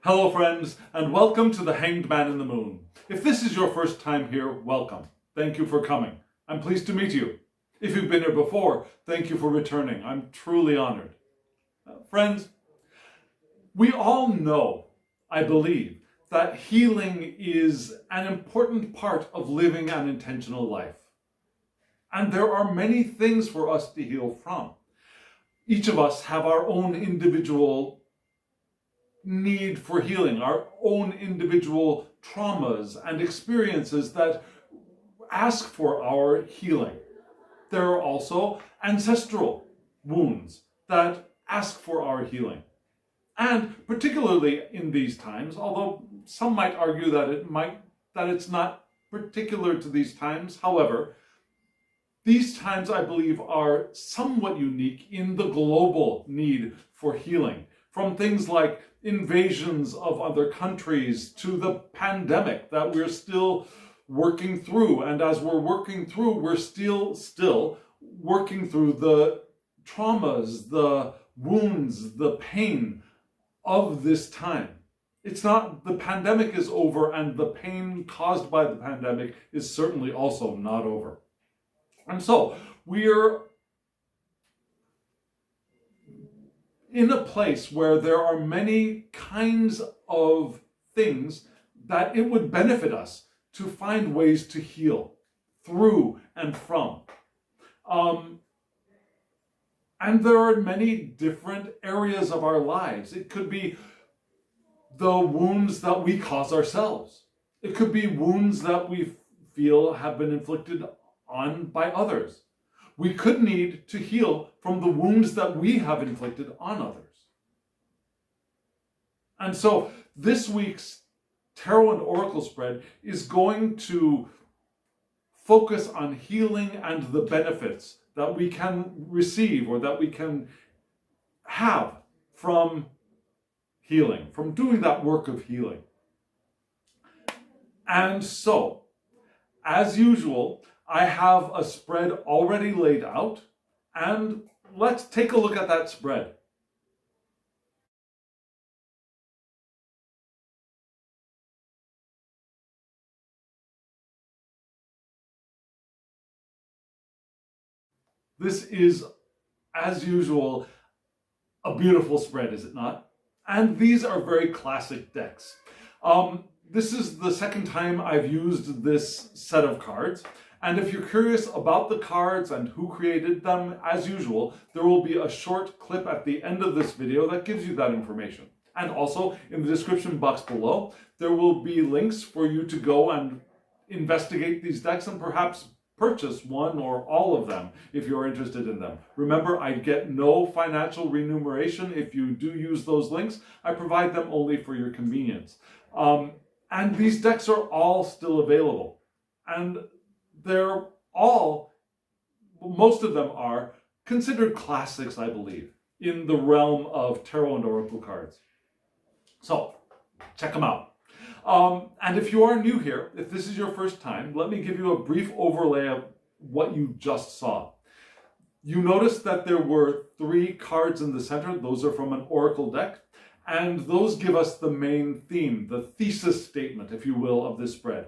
Hello friends, and welcome to the Hanged Man in the Moon. If this is your first time here, welcome. Thank you for coming. I'm pleased to meet you. If you've been here before, thank you for returning. I'm truly honored. Friends, we all know, I believe, that healing is an important part of living an intentional life. And there are many things for us to heal from. Each of us have our own individual need for healing, our own individual traumas and experiences that ask for our healing. There are also ancestral wounds that ask for our healing. And particularly in these times, although some might argue that it's not particular to these times, however, these times, I believe, are somewhat unique in the global need for healing. From things like invasions of other countries to the pandemic that we're still working through. And as we're working through, we're still working through the traumas, the wounds, the pain of this time. It's not, the pandemic is over, and the pain caused by the pandemic is certainly also not over. And so we're in a place where there are many kinds of things that it would benefit us to find ways to heal through and from. And there are many different areas of our lives. It could be the wounds that we cause ourselves. It could be wounds that we feel have been inflicted on by others. We could need to heal from the wounds that we have inflicted on others. And so this week's Tarot and Oracle spread is going to focus on healing and the benefits that we can receive or that we can have from healing, from doing that work of healing. And so, as usual, I have a spread already laid out, and let's take a look at that spread. This is, as usual, a beautiful spread, is it not? And these are very classic decks. This is the second time I've used this set of cards. And if you're curious about the cards and who created them, as usual, there will be a short clip at the end of this video that gives you that information. And also, in the description box below, there will be links for you to go and investigate these decks and perhaps purchase one or all of them if you're interested in them. Remember, I get no financial remuneration if you do use those links. I provide them only for your convenience. And these decks are all still available. And they're all, most of them are considered classics, I believe, in the realm of Tarot and Oracle cards. So, check them out. And if you are new here, if this is your first time, let me give you a brief overlay of what you just saw. You noticed that there were 3 cards in the center. Those are from an Oracle deck. And those give us the main theme, the thesis statement, if you will, of this spread.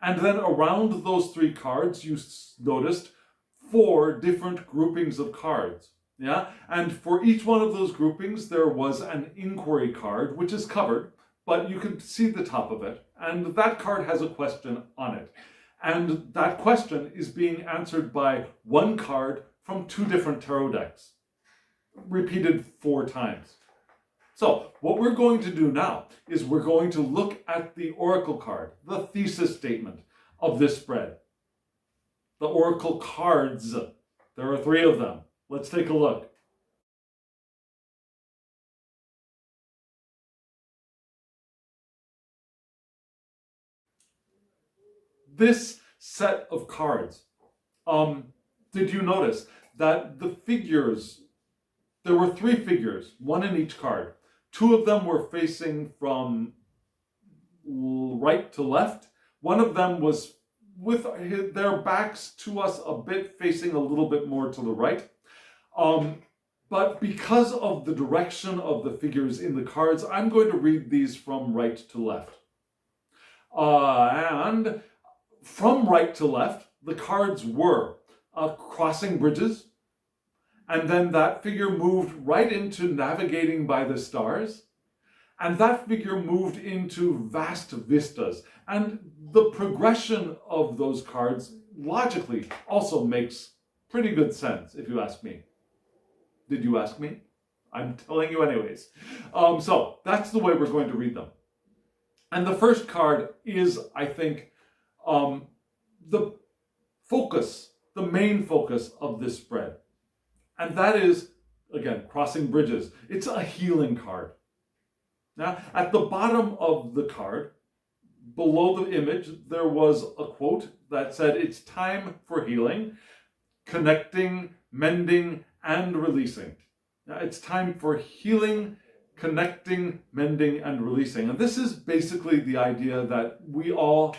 And then around those 3 cards, you noticed 4 different groupings of cards. Yeah? And for each one of those groupings, there was an inquiry card, which is covered, but you can see the top of it. And that card has a question on it. And that question is being answered by one card from 2 different tarot decks, repeated 4 times. So what we're going to do now is we're going to look at the Oracle card, the thesis statement of this spread. The Oracle cards, there are 3 of them. Let's take a look. This set of cards, did you notice that the figures, there were 3 figures, 1 in each card. 2 of them were facing from right to left. One of them was with their backs to us a bit, facing a little bit more to the right. But because of the direction of the figures in the cards, I'm going to read these from right to left. And from right to left, the cards were crossing bridges, and then that figure moved right into navigating by the stars, and that figure moved into vast vistas. And the progression of those cards logically also makes pretty good sense, if you ask me. Did you ask me? I'm telling you anyways. So that's the way we're going to read them. And the first card is, I think, the focus, the main focus of this spread. And that is, again, crossing bridges. It's a healing card. Now, at the bottom of the card, below the image, there was a quote that said, "It's time for healing, connecting, mending, and releasing." Now, it's time for healing, connecting, mending, and releasing. And this is basically the idea that we all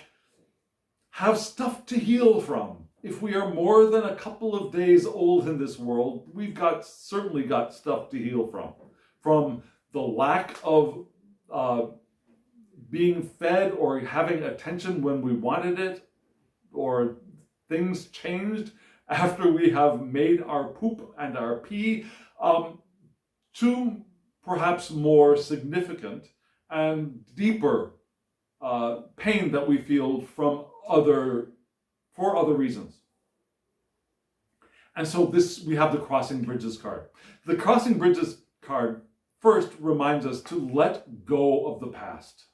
have stuff to heal from. If we are more than a couple of days old in this world, we've certainly got stuff to heal from. From the lack of being fed or having attention when we wanted it, or things changed after we have made our poop and our pee, to perhaps more significant and deeper pain that we feel for other reasons. And so we have the Crossing Bridges card. The Crossing Bridges card first reminds us to let go of the past.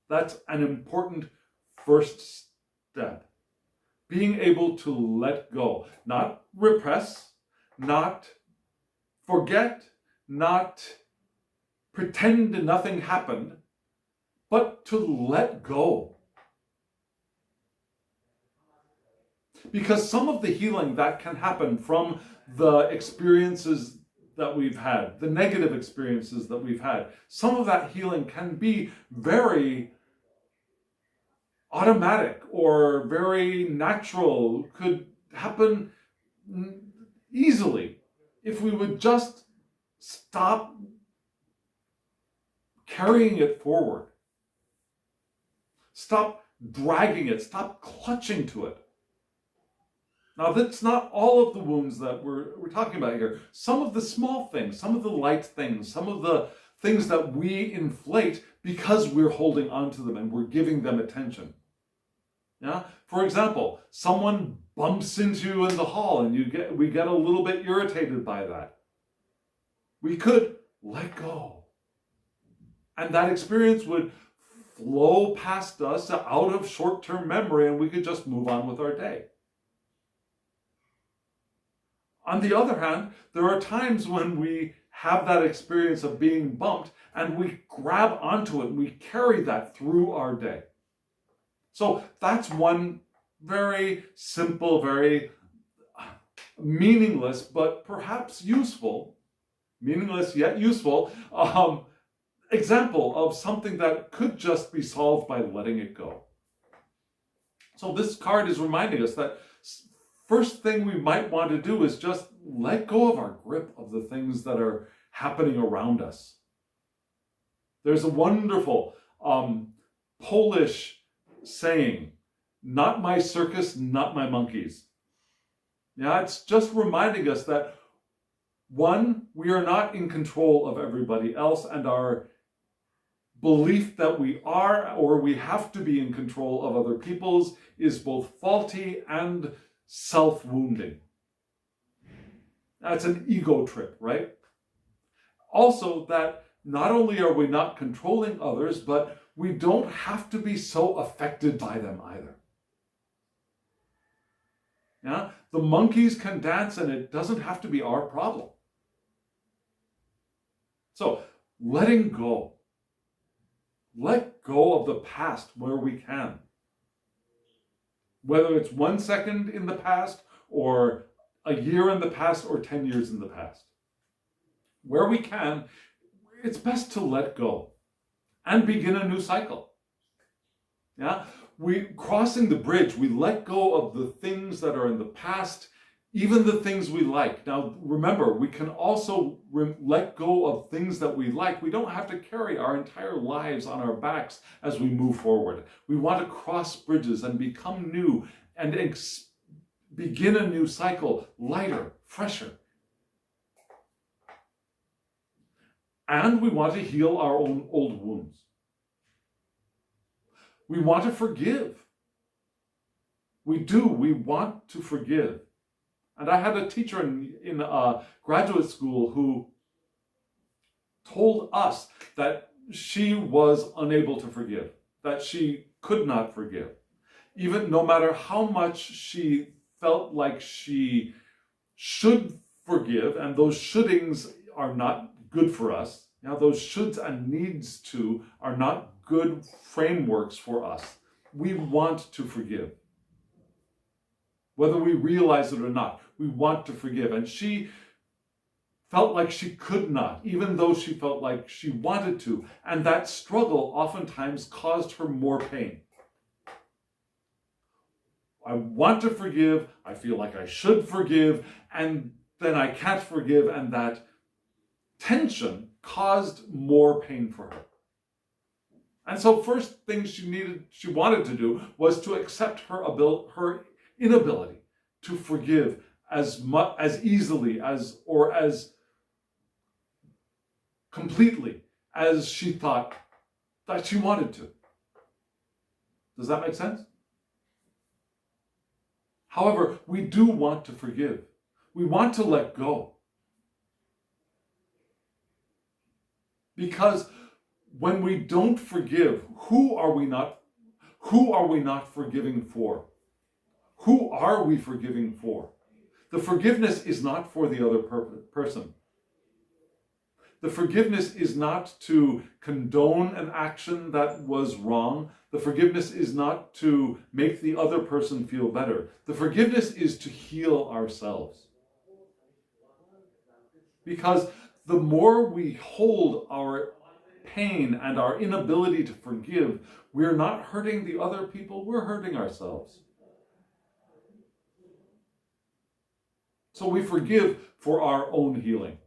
That's an important first step. Being able to let go, not repress, not forget, not pretend nothing happened, but to let go. Because some of the healing that can happen from the experiences that we've had, the negative experiences that we've had, some of that healing can be very automatic or very natural, could happen easily if we would just stop carrying it forward. Stop dragging it, stop clutching to it. Now, that's not all of the wounds that we're talking about here. Some of the small things, some of the light things, some of the things that we inflate because we're holding on to them and we're giving them attention. Yeah? For example, someone bumps into you in the hall and we get a little bit irritated by that. We could let go. And that experience would flow past us out of short-term memory, and we could just move on with our day. On the other hand, there are times when we have that experience of being bumped and we grab onto it and we carry that through our day. So that's one very simple, very meaningless, but perhaps useful, meaningless yet useful, example of something that could just be solved by letting it go. So this card is reminding us that first thing we might want to do is just let go of our grip of the things that are happening around us. There's a wonderful Polish saying, "Not my circus, not my monkeys." Yeah, it's just reminding us that, one, we are not in control of everybody else, and our belief that we are or we have to be in control of other people's is both faulty and self-wounding. That's an ego trip, right? Also, that not only are we not controlling others, but we don't have to be so affected by them either. Yeah? The monkeys can dance and it doesn't have to be our problem. So, letting go. Let go of the past where we can. Whether it's 1 second in the past, or a year in the past, or 10 years in the past. Where we can, it's best to let go and begin a new cycle. Yeah? Crossing the bridge, we let go of the things that are in the past even the things we like. Now, remember, we can also let go of things that we like. We don't have to carry our entire lives on our backs as we move forward. We want to cross bridges and become new and begin a new cycle, lighter, fresher. And we want to heal our own old wounds. We want to forgive. We do. We want to forgive. And I had a teacher in graduate school who told us that she was unable to forgive, that she could not forgive. Even no matter how much she felt like she should forgive, and those shouldings are not good for us. Now, those shoulds and needs to are not good frameworks for us. We want to forgive. Whether we realize it or not, we want to forgive. And she felt like she could not, even though she felt like she wanted to. And that struggle oftentimes caused her more pain. I want to forgive, I feel like I should forgive, and then I can't forgive, and that tension caused more pain for her. And so first thing she wanted to do was to accept her inability to forgive as easily or as completely as she thought that she wanted to. Does that make sense? However, we do want to forgive. We want to let go. Because when we don't forgive, who are we not forgiving for? Who are we forgiving for? The forgiveness is not for the other person. The forgiveness is not to condone an action that was wrong. The forgiveness is not to make the other person feel better. The forgiveness is to heal ourselves. Because the more we hold our pain and our inability to forgive, we're not hurting the other people, we're hurting ourselves. So we forgive for our own healing.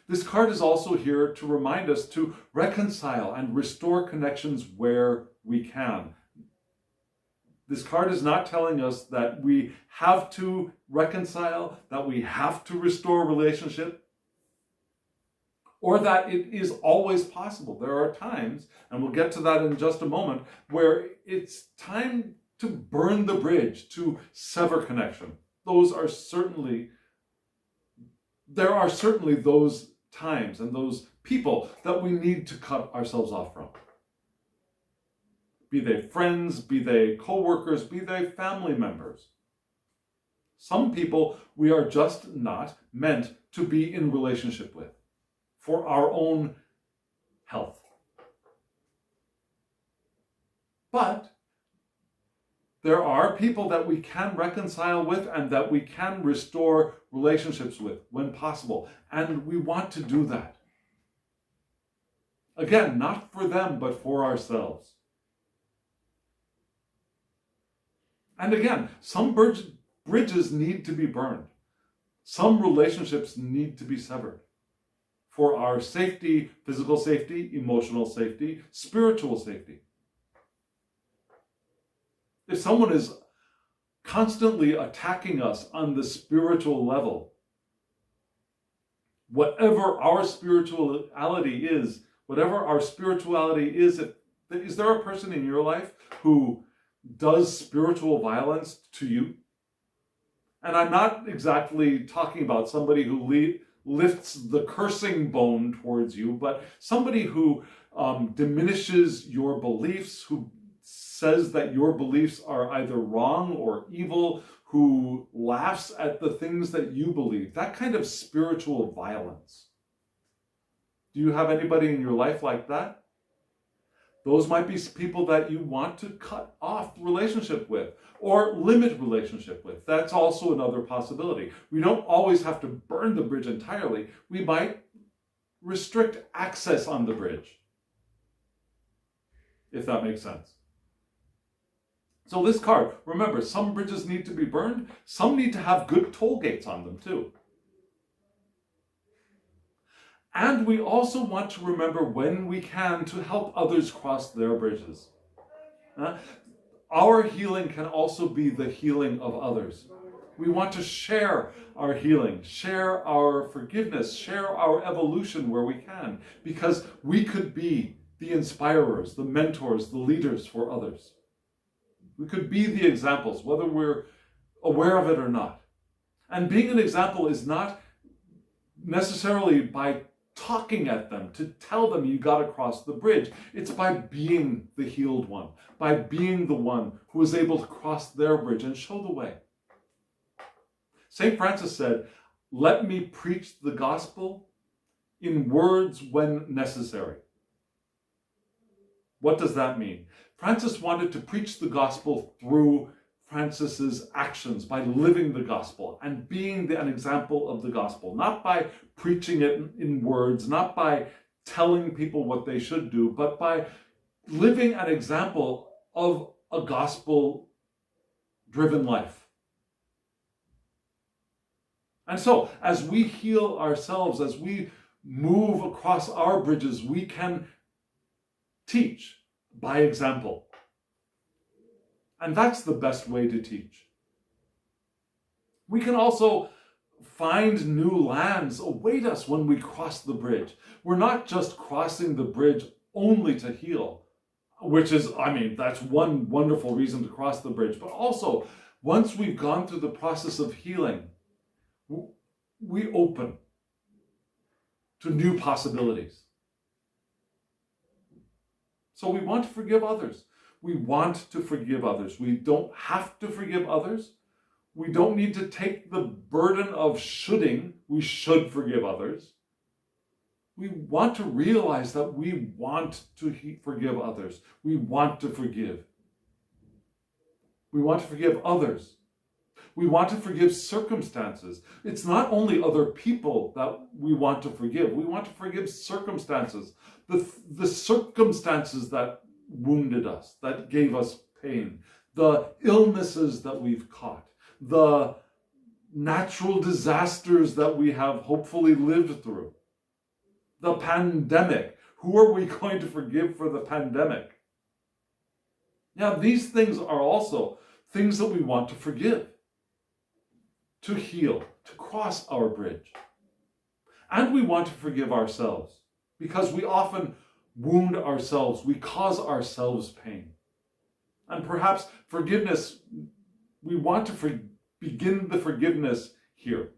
This card is also here to remind us to reconcile and restore connections where we can. This card is not telling us that we have to reconcile, that we have to restore a relationship, or that it is always possible. There are times, and we'll get to that in just a moment, where it's time to burn the bridge, to sever connection. There are certainly those times and those people that we need to cut ourselves off from. Be they friends, be they co-workers, be they family members. Some people we are just not meant to be in relationship with for our own health. But there are people that we can reconcile with and that we can restore relationships with when possible. And we want to do that. Again, not for them, but for ourselves. And again, some bridges need to be burned. Some relationships need to be severed. For our safety, physical safety, emotional safety, spiritual safety. If someone is constantly attacking us on the spiritual level, whatever our spirituality is, is there a person in your life who does spiritual violence to you? And I'm not exactly talking about somebody who lifts the cursing bone towards you, but somebody who diminishes your beliefs, who says that your beliefs are either wrong or evil, who laughs at the things that you believe. That kind of spiritual violence. Do you have anybody in your life like that? Those might be people that you want to cut off relationship with or limit relationship with. That's also another possibility. We don't always have to burn the bridge entirely. We might restrict access on the bridge, if that makes sense. So this card, remember, some bridges need to be burned, some need to have good toll gates on them too. And we also want to remember when we can to help others cross their bridges. Our healing can also be the healing of others. We want to share our healing, share our forgiveness, share our evolution where we can, because we could be the inspirers, the mentors, the leaders for others. We could be the examples, whether we're aware of it or not. And being an example is not necessarily by talking at them to tell them you got to cross the bridge. It's by being the healed one, by being the one who is able to cross their bridge and show the way. St. Francis said, "Let me preach the gospel in words when necessary." What does that mean? Francis wanted to preach the gospel through Francis's actions, by living the gospel and being an example of the gospel, not by preaching it in words, not by telling people what they should do, but by living an example of a gospel-driven life. And so, as we heal ourselves, as we move across our bridges, we can teach by example. And that's the best way to teach. We can also find new lands await us when we cross the bridge. We're not just crossing the bridge only to heal, which is, that's one wonderful reason to cross the bridge. But also, once we've gone through the process of healing, we open to new possibilities. So we want to forgive others. We want to forgive others. We don't have to forgive others. We don't need to take the burden of shoulding. We should forgive others. We want to realize that we want to forgive others. We want to forgive. We want to forgive others. We want to forgive circumstances. It's not only other people that we want to forgive. We want to forgive circumstances. The circumstances that wounded us, that gave us pain, the illnesses that we've caught, the natural disasters that we have hopefully lived through, the pandemic. Who are we going to forgive for the pandemic? Now, these things are also things that we want to forgive, to heal, to cross our bridge. And we want to forgive ourselves, because we often wound ourselves, we cause ourselves pain. And perhaps forgiveness, we want to begin the forgiveness here.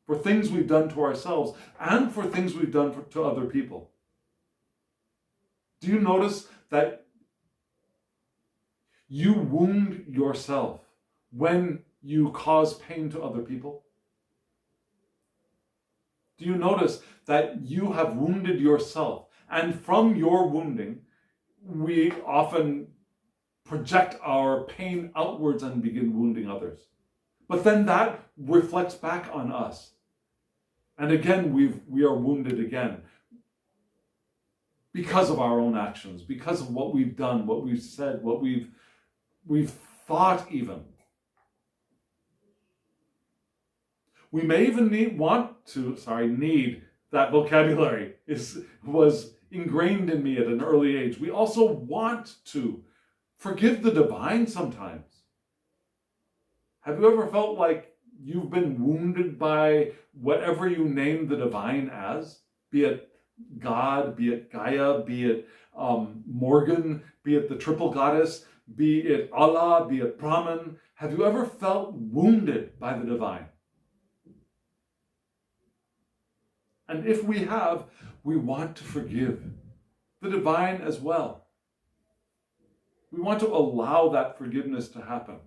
For things we've done to ourselves and for things we've done to other people. Do you notice that you wound yourself when you cause pain to other people? Do you notice that you have wounded yourself? And from your wounding, we often project our pain outwards and begin wounding others. But then that reflects back on us. And again, we are wounded again. Because of our own actions, because of what we've done, what we've said, what we've thought even. We may even need that vocabulary was ingrained in me at an early age. We also want to forgive the divine sometimes. Have you ever felt like you've been wounded by whatever you name the divine as? Be it God, be it Gaia, be it Morgan, be it the triple goddess, be it Allah, be it Brahman. Have you ever felt wounded by the divine? And if we have, we want to forgive the divine as well. We want to allow that forgiveness to happen.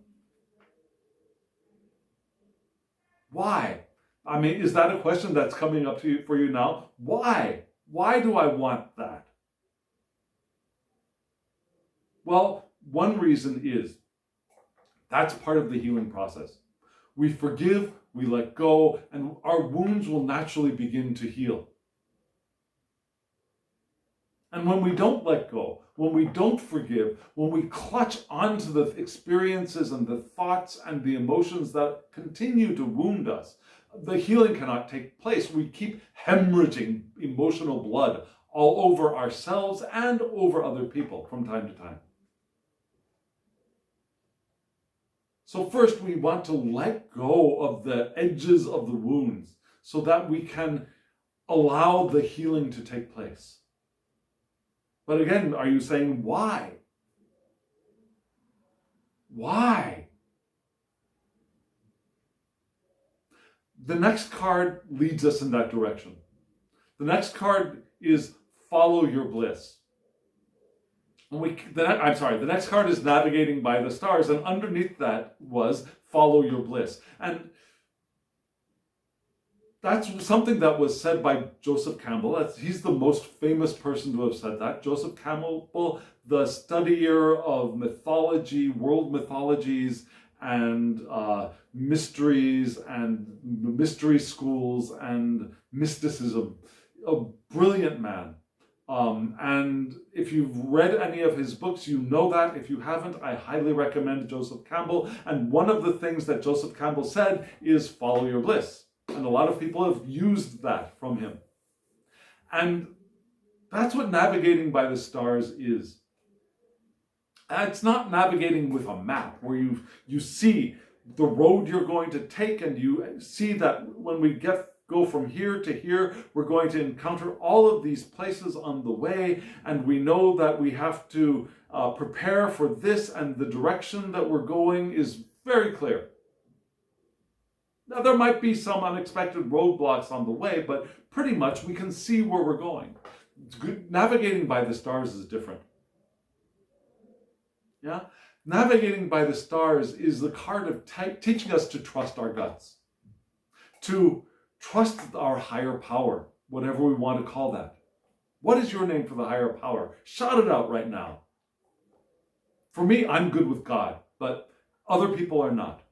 Why? Is that a question that's coming up for you now? Why? Why do I want that? Well, one reason is that's part of the healing process. We forgive, we let go, and our wounds will naturally begin to heal. And when we don't let go, when we don't forgive, when we clutch onto the experiences and the thoughts and the emotions that continue to wound us, the healing cannot take place. We keep hemorrhaging emotional blood all over ourselves and over other people from time to time. So first, we want to let go of the edges of the wounds so that we can allow the healing to take place. But again, are you saying why? Why? The next card leads us in that direction. The next card is follow your bliss. The next card is navigating by the stars, and underneath that was follow your bliss. And that's something that was said by Joseph Campbell. He's the most famous person to have said that. Joseph Campbell, the studier of mythology, world mythologies, and mysteries, and mystery schools, and mysticism. A brilliant man. And if you've read any of his books, you know that. If you haven't, I highly recommend Joseph Campbell. And one of the things that Joseph Campbell said is follow your bliss. And a lot of people have used that from him. And that's what navigating by the stars is. It's not navigating with a map where you see the road you're going to take, and you see that when we go from here to here, we're going to encounter all of these places on the way, and we know that we have to prepare for this, and the direction that we're going is very clear. Now, there might be some unexpected roadblocks on the way, but pretty much we can see where we're going. Navigating by the stars is different. Yeah? Navigating by the stars is the card of teaching us to trust our guts, to trust our higher power, whatever we want to call that. What is your name for the higher power? Shout it out right now. For me, I'm good with God, but other people are not.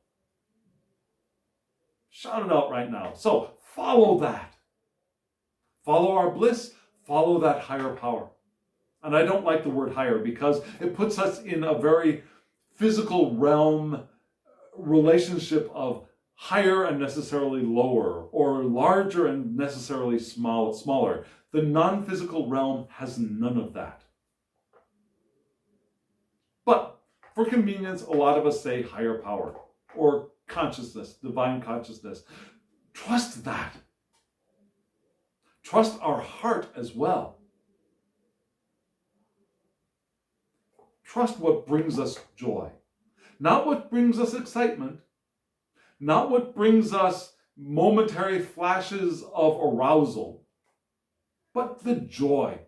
Shout it out right now. So follow that. Follow our bliss, follow that higher power. And I don't like the word higher because it puts us in a very physical realm relationship of higher and necessarily lower, or larger and necessarily smaller. The non-physical realm has none of that. But for convenience, a lot of us say higher power or consciousness, divine consciousness. Trust that. Trust our heart as well. Trust what brings us joy. Not what brings us excitement. Not what brings us momentary flashes of arousal. But the joy.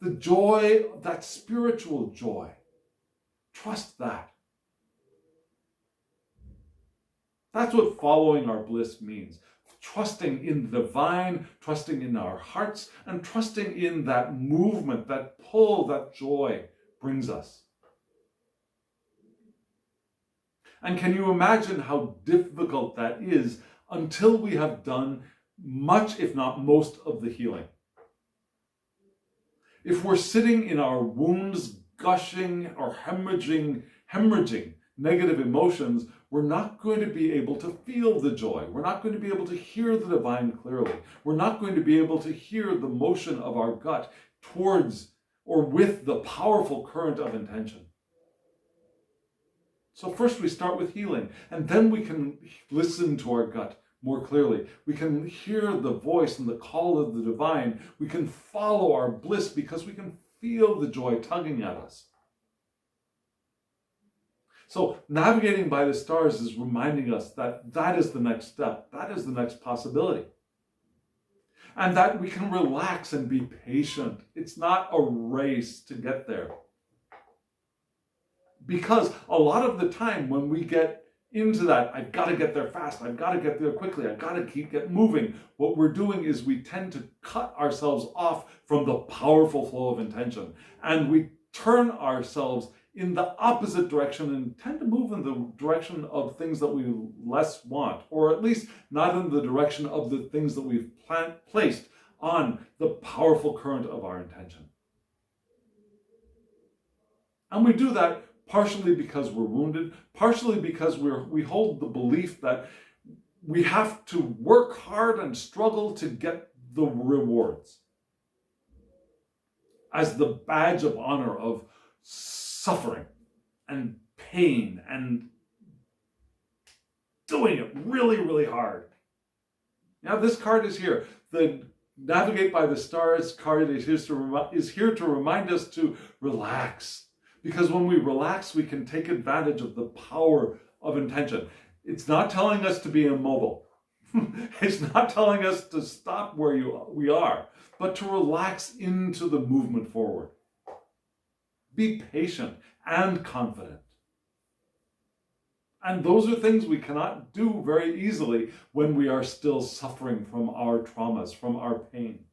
The joy, that spiritual joy. Trust that. That's what following our bliss means. Trusting in the divine, trusting in our hearts, and trusting in that movement, that pull, that joy brings us. And can you imagine how difficult that is until we have done much, if not most, of the healing? If we're sitting in our wounds, gushing or hemorrhaging negative emotions, we're not going to be able to feel the joy. We're not going to be able to hear the divine clearly. We're not going to be able to hear the motion of our gut towards or with the powerful current of intention. So first we start with healing, and then we can listen to our gut more clearly. We can hear the voice and the call of the divine. We can follow our bliss because we can feel the joy tugging at us. So navigating by the stars is reminding us that that is the next step. That is the next possibility. And that we can relax and be patient. It's not a race to get there. Because a lot of the time when we get into that, I've got to get there fast, I've got to get there quickly, I've got to get moving, what we're doing is we tend to cut ourselves off from the powerful flow of intention. And we turn ourselves in the opposite direction and tend to move in the direction of things that we less want, or at least not in the direction of the things that we've placed on the powerful current of our intention. And we do that partially because we're wounded, partially because we hold the belief that we have to work hard and struggle to get the rewards as the badge of honor of suffering and pain and doing it really, really hard. Now, this card is here. The Navigate by the Stars card is here to remind us to relax. Because when we relax, we can take advantage of the power of intention. It's not telling us to be immobile. It's not telling us to stop where we are, but to relax into the movement forward. Be patient and confident. And those are things we cannot do very easily when we are still suffering from our traumas, from our pain.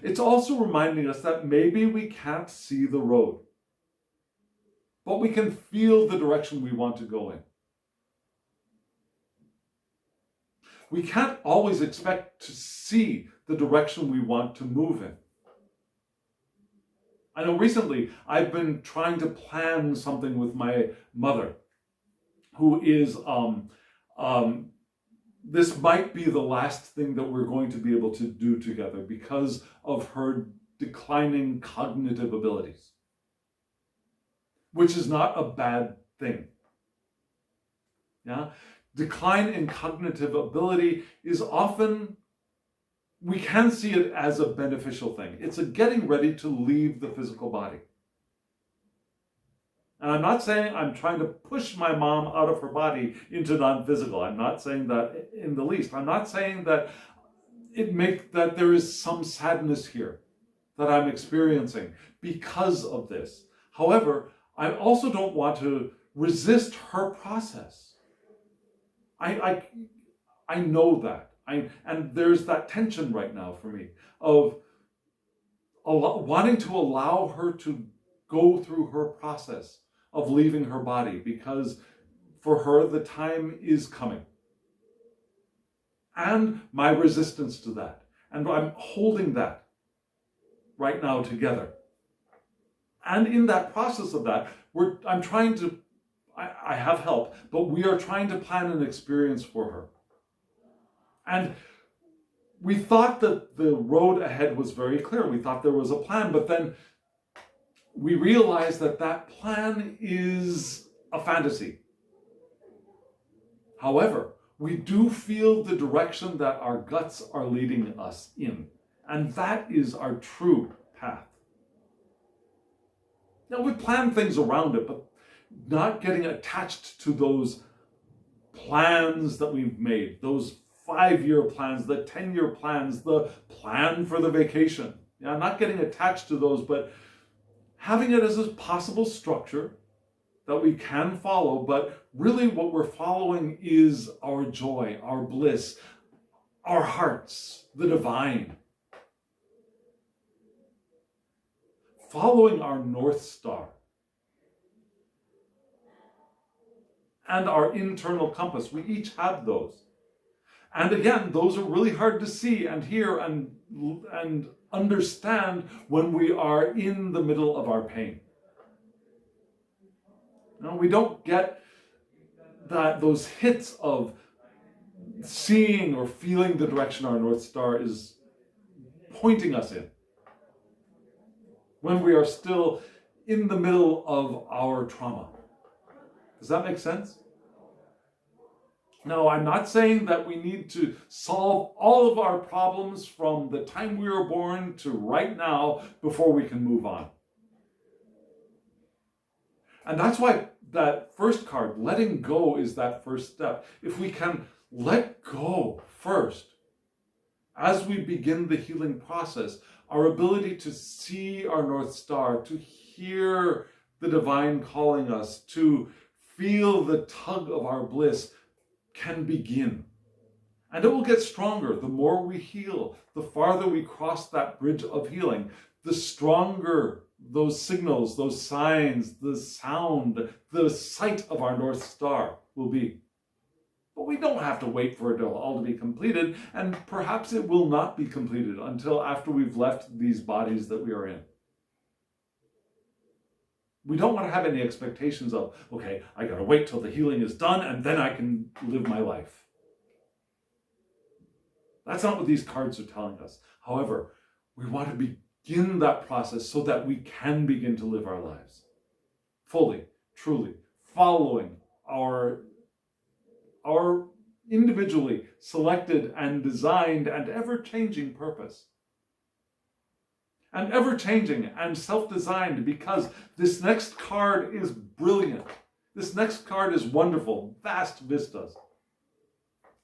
It's also reminding us that maybe we can't see the road, but we can feel the direction we want to go in. We can't always expect to see the direction we want to move in. I know recently I've been trying to plan something with my mother, who is, this might be the last thing that we're going to be able to do together because of her declining cognitive abilities, which is not a bad thing. Yeah? Decline in cognitive ability is often, we can see it as a beneficial thing. It's a getting ready to leave the physical body. And I'm not saying I'm trying to push my mom out of her body into non-physical. I'm not saying that in the least. I'm not saying that that there is some sadness here that I'm experiencing because of this. However, I also don't want to resist her process. I know that. And there's that tension right now for me of wanting to allow her to go through her process of leaving her body, because for her the time is coming. And my resistance to that. And I'm holding that right now together. And in that process of that, I'm trying to, I have help, but we are trying to plan an experience for her. And we thought that the road ahead was very clear. We thought there was a plan, but then we realized that that plan is a fantasy. However, we do feel the direction that our guts are leading us in, and that is our true path. Now, we plan things around it, but not getting attached to those plans that we've made, those 5-year plans, the 10-year plans, the plan for the vacation. Yeah, not getting attached to those, but having it as a possible structure that we can follow, but really what we're following is our joy, our bliss, our hearts, the divine. Following our North Star and our internal compass. We each have those. And again, those are really hard to see and hear and understand when we are in the middle of our pain. No, we don't get those hits of seeing or feeling the direction our North Star is pointing us in when we are still in the middle of our trauma. Does that make sense? Now, I'm not saying that we need to solve all of our problems from the time we were born to right now before we can move on. And that's why that first card, letting go, is that first step. If we can let go first, as we begin the healing process, our ability to see our North Star, to hear the divine calling us, to feel the tug of our bliss, can begin. And it will get stronger. The more we heal, the farther we cross that bridge of healing, the stronger those signals, those signs, the sound, the sight of our North Star will be. But we don't have to wait for it all to be completed, and perhaps it will not be completed until after we've left these bodies that we are in. We don't want to have any expectations of, okay, I gotta wait till the healing is done and then I can live my life. That's not what these cards are telling us. However, we want to begin that process so that we can begin to live our lives fully, truly, following our individually selected and designed and ever-changing purpose. And ever-changing and self-designed, because this next card is brilliant. This next card is wonderful, vast vistas.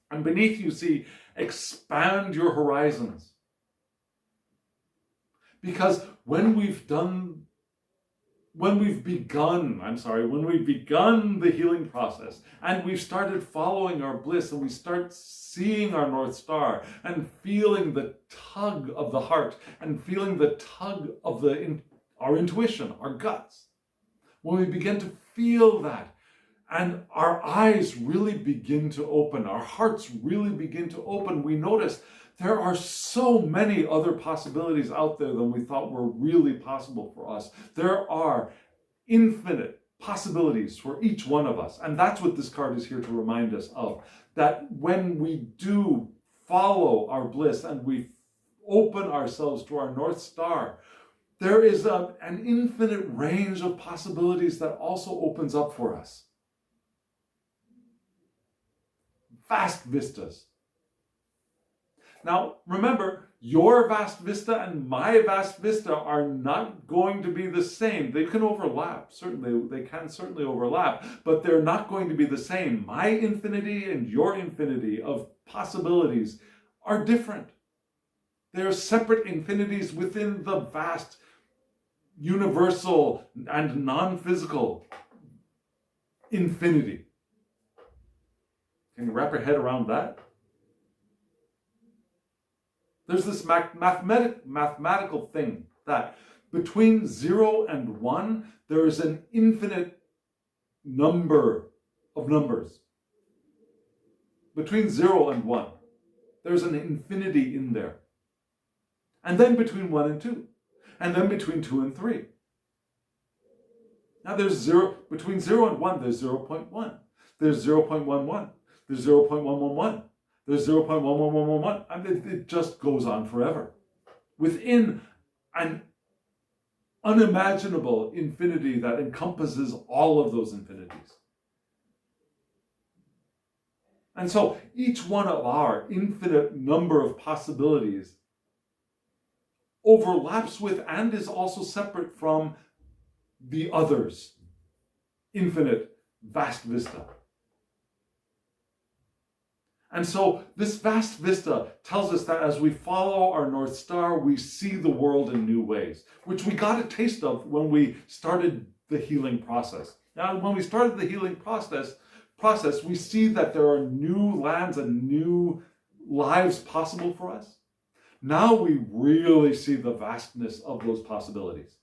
And beneath you see, expand your horizons. Because when we've begun the healing process, and we've started following our bliss, and we start seeing our North Star, and feeling the tug of the heart, and feeling the tug of our intuition, our guts, when we begin to feel that, and our eyes really begin to open, our hearts really begin to open, we notice there are so many other possibilities out there than we thought were really possible for us. There are infinite possibilities for each one of us. And that's what this card is here to remind us of. That when we do follow our bliss and we open ourselves to our North Star, there is an infinite range of possibilities that also opens up for us. Vast vistas. Now, remember, your vast vista and my vast vista are not going to be the same. They can overlap, certainly, they can certainly overlap, but they're not going to be the same. My infinity and your infinity of possibilities are different. They're separate infinities within the vast, universal, and non-physical infinity. Can you wrap your head around that? There's this mathematical thing that between 0 and 1, there is an infinite number of numbers. Between 0 and 1, there's an infinity in there. And then between 1 and 2. And then between 2 and 3. Now between 0 and 1, there's 0.1. There's 0.11. There's 0.111. There's 0.11111. I mean, it just goes on forever. Within an unimaginable infinity that encompasses all of those infinities. And so each one of our infinite number of possibilities overlaps with and is also separate from the other's infinite, vast vista. And so this vast vista tells us that as we follow our North Star, we see the world in new ways, which we got a taste of when we started the healing process. Now, when we started the healing process, we see that there are new lands and new lives possible for us. Now we really see the vastness of those possibilities.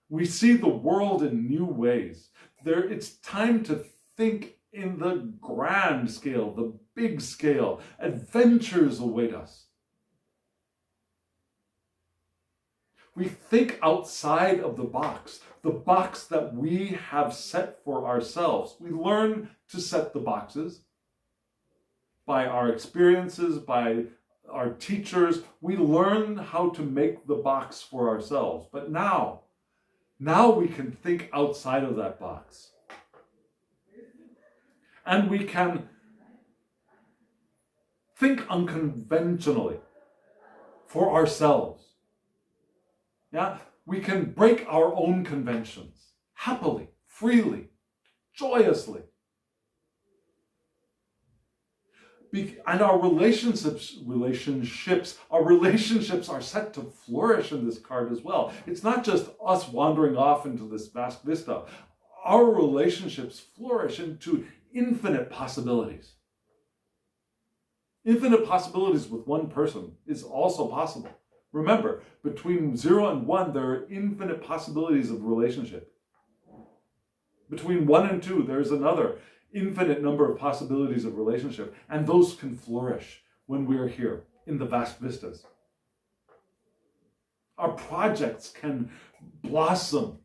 We see the world in new ways. It's time to think in the grand scale, the big scale. Adventures await us. We think outside of the box that we have set for ourselves. We learn to set the boxes by our experiences, by our teachers. We learn how to make the box for ourselves. But now we can think outside of that box. And we can think unconventionally for ourselves. Yeah? We can break our own conventions happily, freely, joyously. And our relationships are set to flourish in this card as well. It's not just us wandering off into this vast vista. Our relationships flourish into infinite possibilities. Infinite possibilities with one person is also possible. Remember, between 0 and 1, there are infinite possibilities of relationship. Between 1 and 2, there's another infinite number of possibilities of relationship, and those can flourish when we are here in the vast vistas. Our projects can blossom.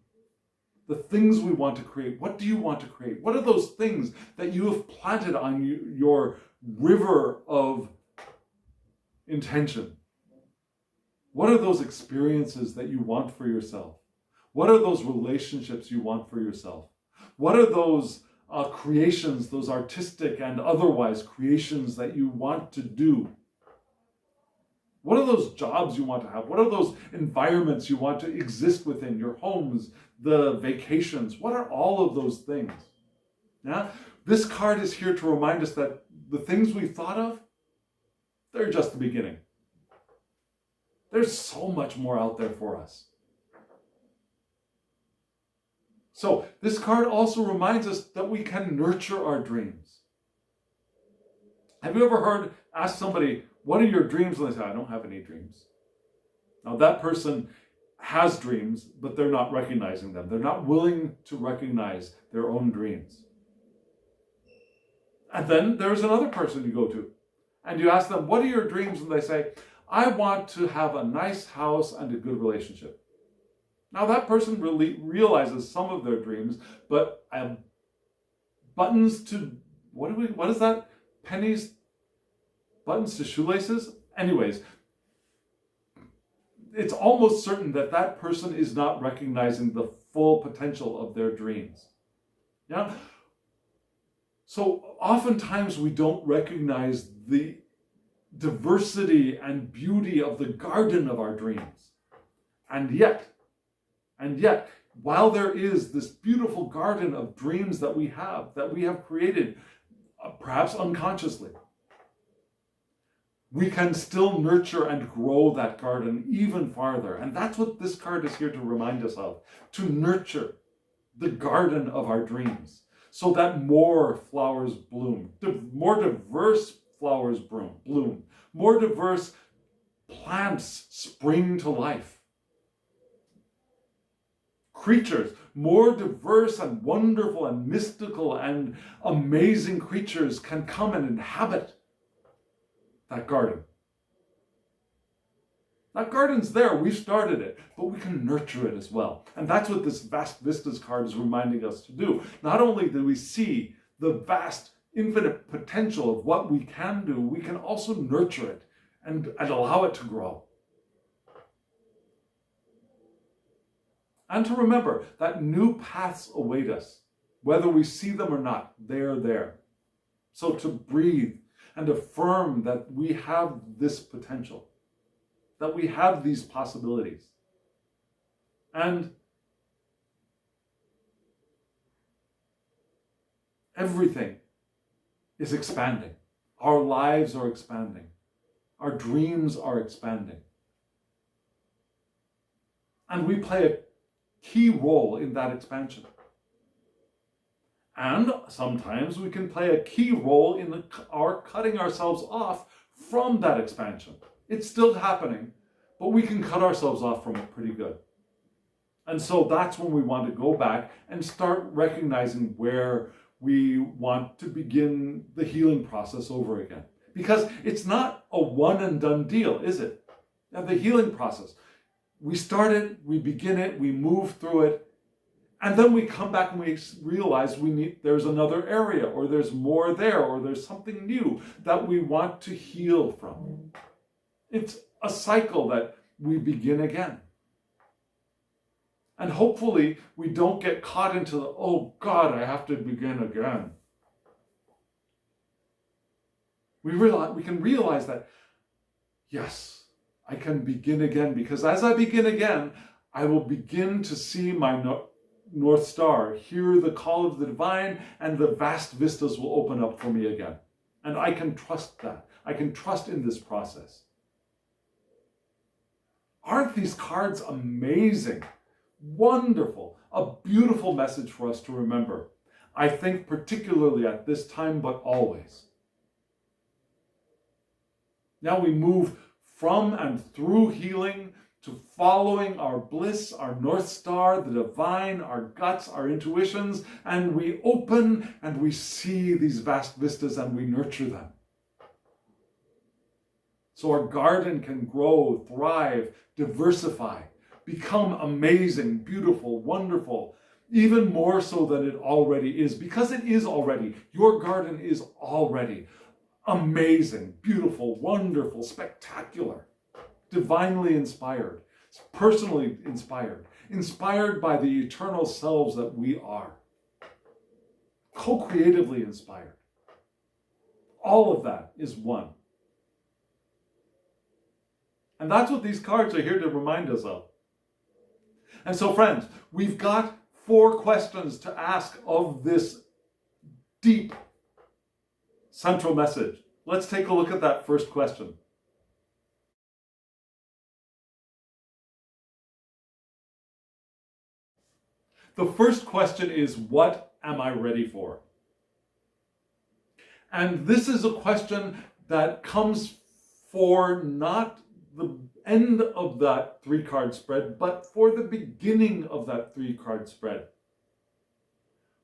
The things we want to create. What do you want to create? What are those things that you have planted on your river of intention? What are those experiences that you want for yourself? What are those relationships you want for yourself? What are those creations, those artistic and otherwise creations that you want to do? What are those jobs you want to have? What are those environments you want to exist within? Your homes, the vacations. What are all of those things? Yeah? This card is here to remind us that the things we thought of, they're just the beginning. There's so much more out there for us. So this card also reminds us that we can nurture our dreams. Have you ever asked somebody, what are your dreams? And they say, I don't have any dreams. Now that person has dreams, but they're not recognizing them. They're not willing to recognize their own dreams. And then there's another person you go to, and you ask them, what are your dreams? And they say, I want to have a nice house and a good relationship. Now that person really realizes some of their dreams, but buttons to, what is that? Pennies, buttons to shoelaces? Anyways, it's almost certain that that person is not recognizing the full potential of their dreams. Yeah? So oftentimes we don't recognize the diversity and beauty of the garden of our dreams. And yet, while there is this beautiful garden of dreams that we have created, perhaps unconsciously, we can still nurture and grow that garden even farther. And that's what this card is here to remind us of, to nurture the garden of our dreams so that more flowers bloom, more diverse flowers bloom, more diverse plants spring to life. Creatures, more diverse and wonderful and mystical and amazing creatures can come and inhabit that garden. That garden's there, we've started it, but we can nurture it as well. And that's what this Vast Vistas card is reminding us to do. Not only do we see the vast, infinite potential of what we can do, we can also nurture it and allow it to grow. And to remember that new paths await us, whether we see them or not, they're there. So to breathe and affirm that we have this potential, that we have these possibilities. And everything is expanding. Our lives are expanding. Our dreams are expanding. And we play a key role in that expansion. And sometimes we can play a key role in our cutting ourselves off from that expansion. It's still happening, but we can cut ourselves off from it pretty good. And so that's when we want to go back and start recognizing where we want to begin the healing process over again. Because it's not a one and done deal, is it? Now, the healing process, we start it, we begin it, we move through it, and then we come back and we realize there's another area, or there's more there, or there's something new that we want to heal from. It's a cycle that we begin again. And hopefully we don't get caught into the, oh God, I have to begin again. We can realize that, yes, I can begin again, because as I begin again, I will begin to see my North Star, hear the call of the divine, and the vast vistas will open up for me again. And I can trust that. I can trust in this process. Aren't these cards amazing? Wonderful. A beautiful message for us to remember. I think particularly at this time, but always. Now we move from and through healing to following our bliss, our North Star, the divine, our guts, our intuitions, and we open and we see these vast vistas and we nurture them. So our garden can grow, thrive, diversify, become amazing, beautiful, wonderful, even more so than it already is, because it is already. Your garden is already amazing, beautiful, wonderful, spectacular, divinely inspired, personally inspired, inspired by the eternal selves that we are, co-creatively inspired. All of that is one. And that's what these cards are here to remind us of. And so, friends, we've got 4 questions to ask of this deep central message. Let's take a look at that first question. The first question is, what am I ready for? And this is a question that comes for not the end of that 3-card spread, but for the beginning of that 3-card spread,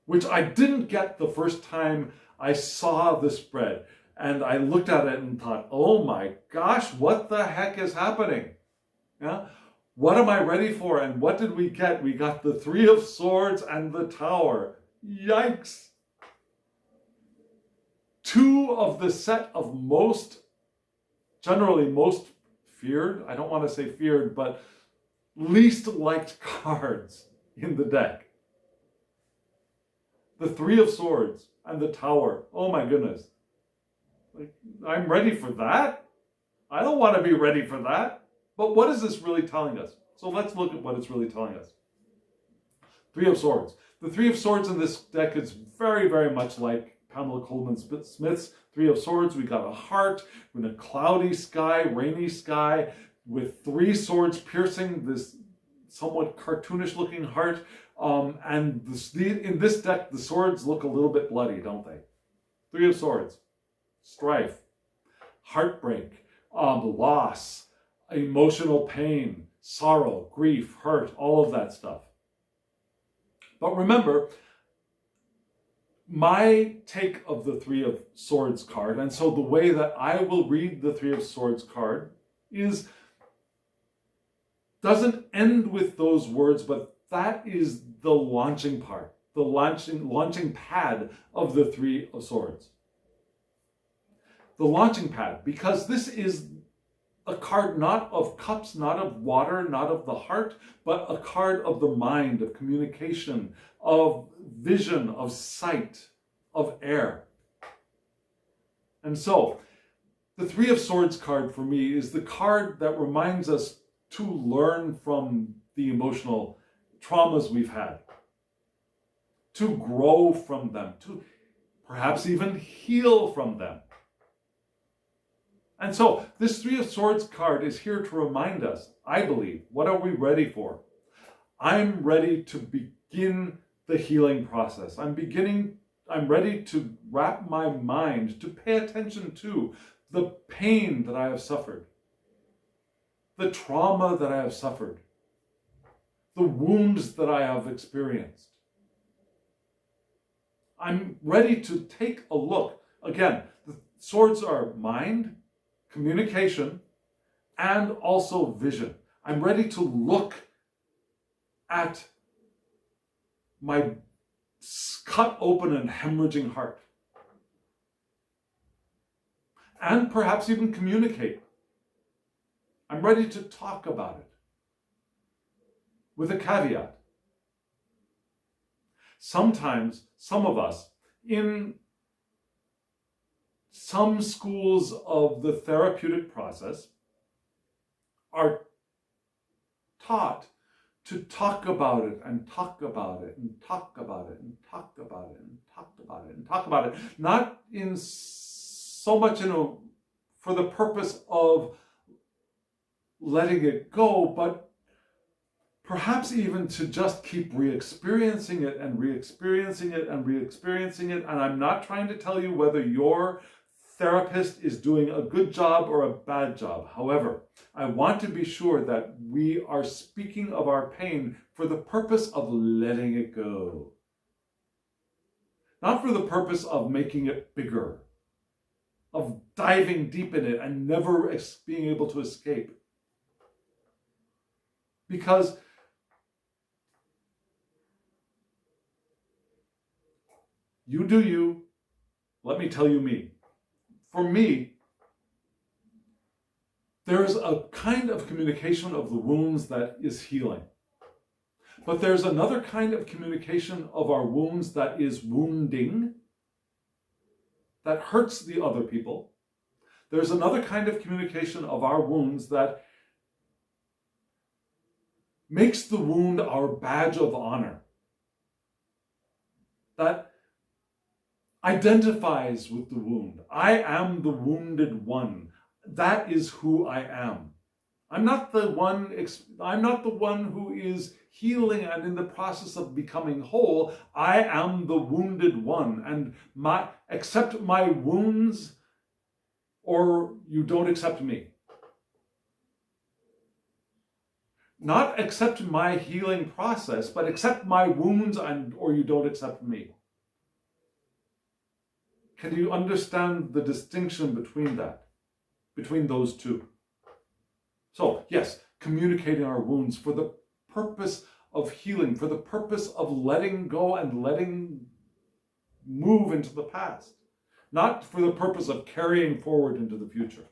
which I didn't get the first time I saw the spread. And I looked at it and thought, oh my gosh, what the heck is happening? Yeah? What am I ready for? And what did we get? We got the 3 of Swords and the Tower. Yikes! 2 of the set of generally most feared, I don't want to say feared, but least liked cards in the deck. The 3 of Swords and the Tower. Oh my goodness. Like, I'm ready for that? I don't want to be ready for that. But what is this really telling us? So let's look at what it's really telling us. 3 of Swords. The 3 of Swords in this deck is very, very much like Pamela Coleman Smith's 3 of Swords. We got a heart with a cloudy sky, rainy sky, with 3 swords piercing this somewhat cartoonish looking heart. And in this deck, the swords look a little bit bloody, don't they? 3 of Swords. Strife, heartbreak, loss, emotional pain, sorrow, grief, hurt, all of that stuff. But remember, my take of the 3 of Swords card, and so the way that I will read the 3 of Swords card doesn't end with those words, but that is the launching part, the launching pad of the 3 of Swords. The launching pad, because this is a card not of cups, not of water, not of the heart, but a card of the mind, of communication, of vision, of sight, of air. And so, the 3 of Swords card for me is the card that reminds us to learn from the emotional traumas we've had, to grow from them, to perhaps even heal from them. And so, this 3 of Swords card is here to remind us, I believe, what are we ready for? I'm ready to begin the healing process. I'm ready to wrap my mind, to pay attention to the pain that I have suffered, the trauma that I have suffered, the wounds that I have experienced. I'm ready to take a look. Again, the swords are mind, communication, and also vision. I'm ready to look at my cut open and hemorrhaging heart. And perhaps even communicate. I'm ready to talk about it. With a caveat. Sometimes, some of us, in some schools of the therapeutic process, are taught to talk about it and talk about it and talk about it and talk about it and talk about it and talk about it. Not in so much for the purpose of letting it go, but perhaps even to just keep re-experiencing it and re-experiencing it and re-experiencing it. And I'm not trying to tell you whether your therapist is doing a good job or a bad job. However, I want to be sure that we are speaking of our pain for the purpose of letting it go. Not for the purpose of making it bigger, of diving deep in it and never being able to escape. Because you do you, let me tell you me. For me, there's a kind of communication of the wounds that is healing. But there's another kind of communication of our wounds that is wounding, that hurts the other people. There's another kind of communication of our wounds that makes the wound our badge of honor, that identifies with the wound. I am the wounded one. That is who I am. I'm not the one who is healing and in the process of becoming whole. I am the wounded one, and accept my wounds or you don't accept me. Not accept my healing process, but accept my wounds or you don't accept me. Can you understand the distinction between those two? So, yes, communicating our wounds for the purpose of healing, for the purpose of letting go and letting move into the past, not for the purpose of carrying forward into the future.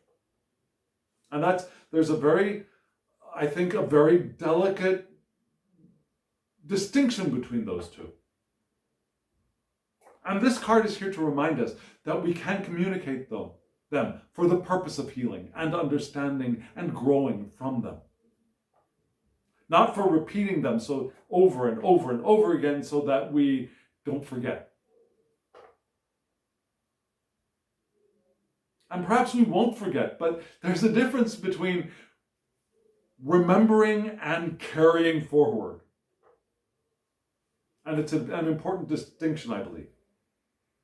And there's a very delicate distinction between those two. And this card is here to remind us that we can communicate them for the purpose of healing and understanding and growing from them. Not for repeating them so over and over and over again so that we don't forget. And perhaps we won't forget, but there's a difference between remembering and carrying forward. And it's an important distinction, I believe.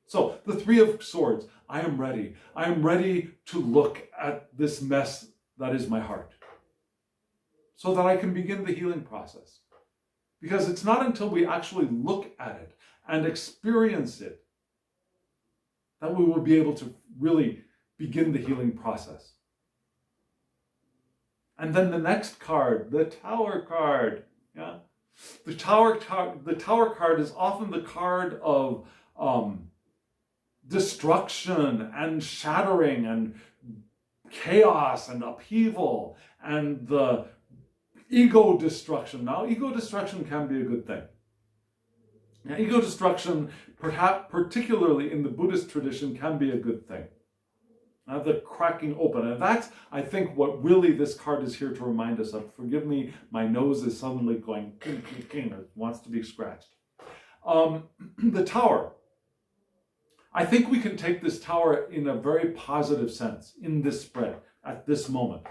So, the Three of Swords, I am ready. I am ready to look at this mess that is my heart, so that I can begin the healing process. Because it's not until we actually look at it and experience it that we will be able to really begin the healing process. And then the next card, the Tower card. Yeah? The Tower card is often the card of destruction and shattering and chaos and upheaval and the ego destruction. Now, ego destruction can be a good thing. Now, ego destruction, perhaps particularly in the Buddhist tradition, can be a good thing. The cracking open. And that's, I think, what really this card is here to remind us of. Forgive me, my nose is suddenly going, it wants to be scratched. The Tower. I think we can take this Tower in a very positive sense in this spread at this moment,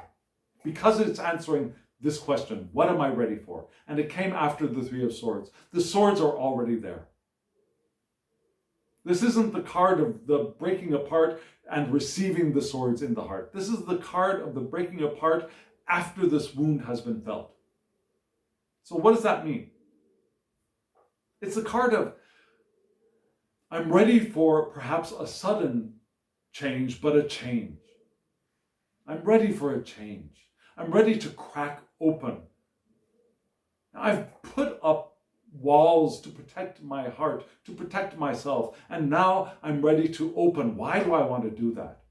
because it's answering this question: what am I ready for? And it came after the Three of Swords. The swords are already there. This isn't the card of the breaking apart and receiving the swords in the heart. This is the card of the breaking apart after this wound has been felt. So what does that mean? It's the card of, I'm ready for perhaps a sudden change, but a change. I'm ready for a change. I'm ready to crack open. I've put up walls to protect my heart, to protect myself, and now I'm ready to open. Why do I want to do that?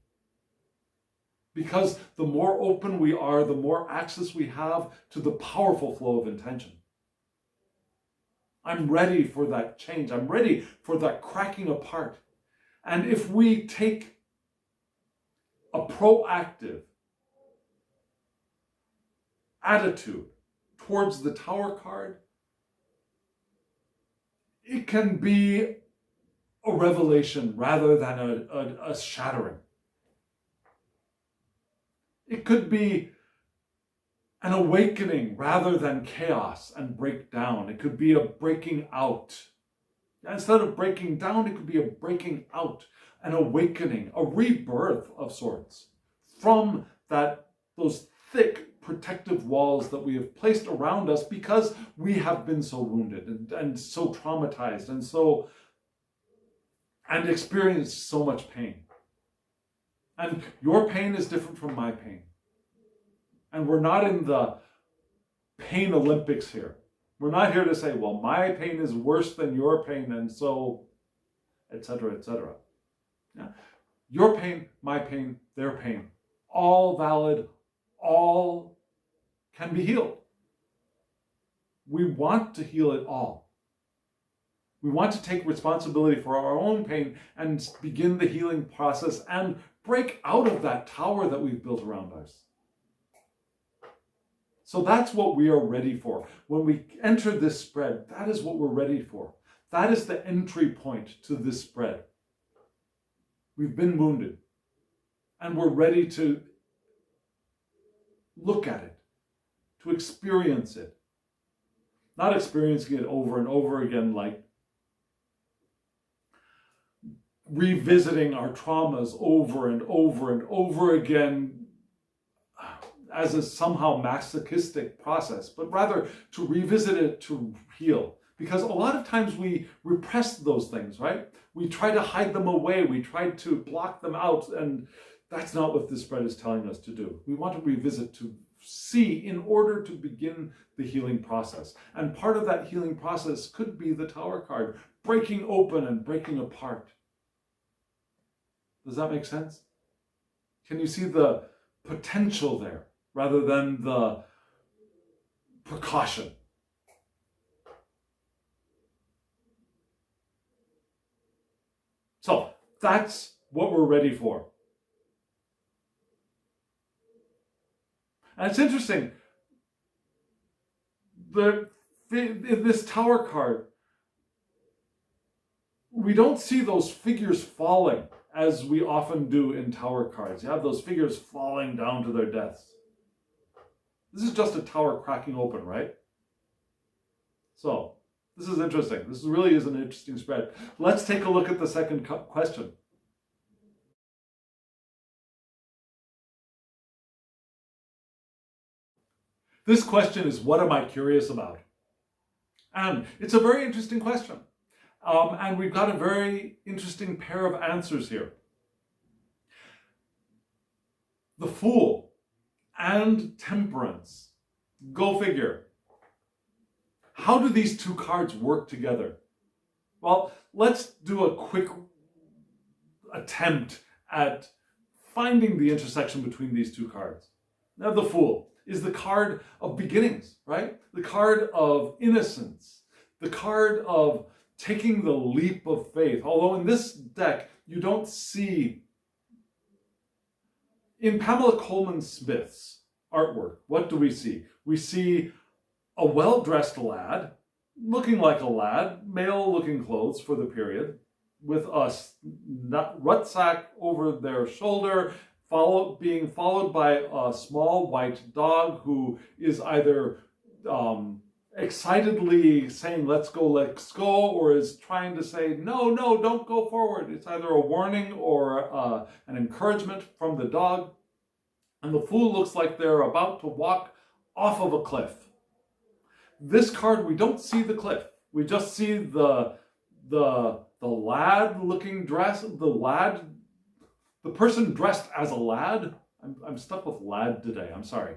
Because the more open we are, the more access we have to the powerful flow of intention. I'm ready for that change. I'm ready for that cracking apart. And if we take a proactive attitude towards the Tower card, it can be a revelation rather than a shattering. It could be an awakening rather than chaos and breakdown. It could be a breaking out. Instead of breaking down, it could be a breaking out an awakening, a rebirth of sorts from those thick protective walls that we have placed around us because we have been so wounded and so traumatized and experienced so much pain. And your pain is different from my pain. And we're not in the pain Olympics here. We're not here to say, well, my pain is worse than your pain, and so, etc., etc. Yeah? Your pain, my pain, their pain, all valid, all can be healed. We want to heal it all. We want to take responsibility for our own pain and begin the healing process and break out of that tower that we've built around us. So that's what we are ready for. When we enter this spread, that is what we're ready for. That is the entry point to this spread. We've been wounded, and we're ready to look at it, to experience it. Not experiencing it over and over again, like revisiting our traumas over and over and over again as a somehow masochistic process, but rather to revisit it to heal. Because a lot of times we repress those things, right? We try to hide them away. We try to block them out. And that's not what this spread is telling us to do. We want to revisit to see in order to begin the healing process. And part of that healing process could be the Tower card, breaking open and breaking apart. Does that make sense? Can you see the potential there rather than the precaution? So that's what we're ready for. And it's interesting, in this Tower card, we don't see those figures falling as we often do in Tower cards. You have those figures falling down to their deaths. This is just a tower cracking open, right? So, this is interesting. This really is an interesting spread. Let's take a look at the second question. This question is, what am I curious about? And it's a very interesting question. And we've got a very interesting pair of answers here. The Fool and Temperance. Go figure. How do these two cards work together? Well, let's do a quick attempt at finding the intersection between these two cards. Now, the Fool is the card of beginnings, right? The card of innocence. The card of taking the leap of faith. Although in this deck, you don't see, in Pamela Coleman Smith's artwork, what do we see? We see a well-dressed lad, looking like a lad, male-looking clothes for the period, with a rucksack over their shoulder, being followed by a small white dog who is either excitedly saying, let's go, or is trying to say, no, don't go forward. It's either a warning or an encouragement from the dog. And the Fool looks like they're about to walk off of a cliff. This card, we don't see the cliff. We just see the lad-looking dress, the person dressed as a lad. I'm stuck with lad today, I'm sorry.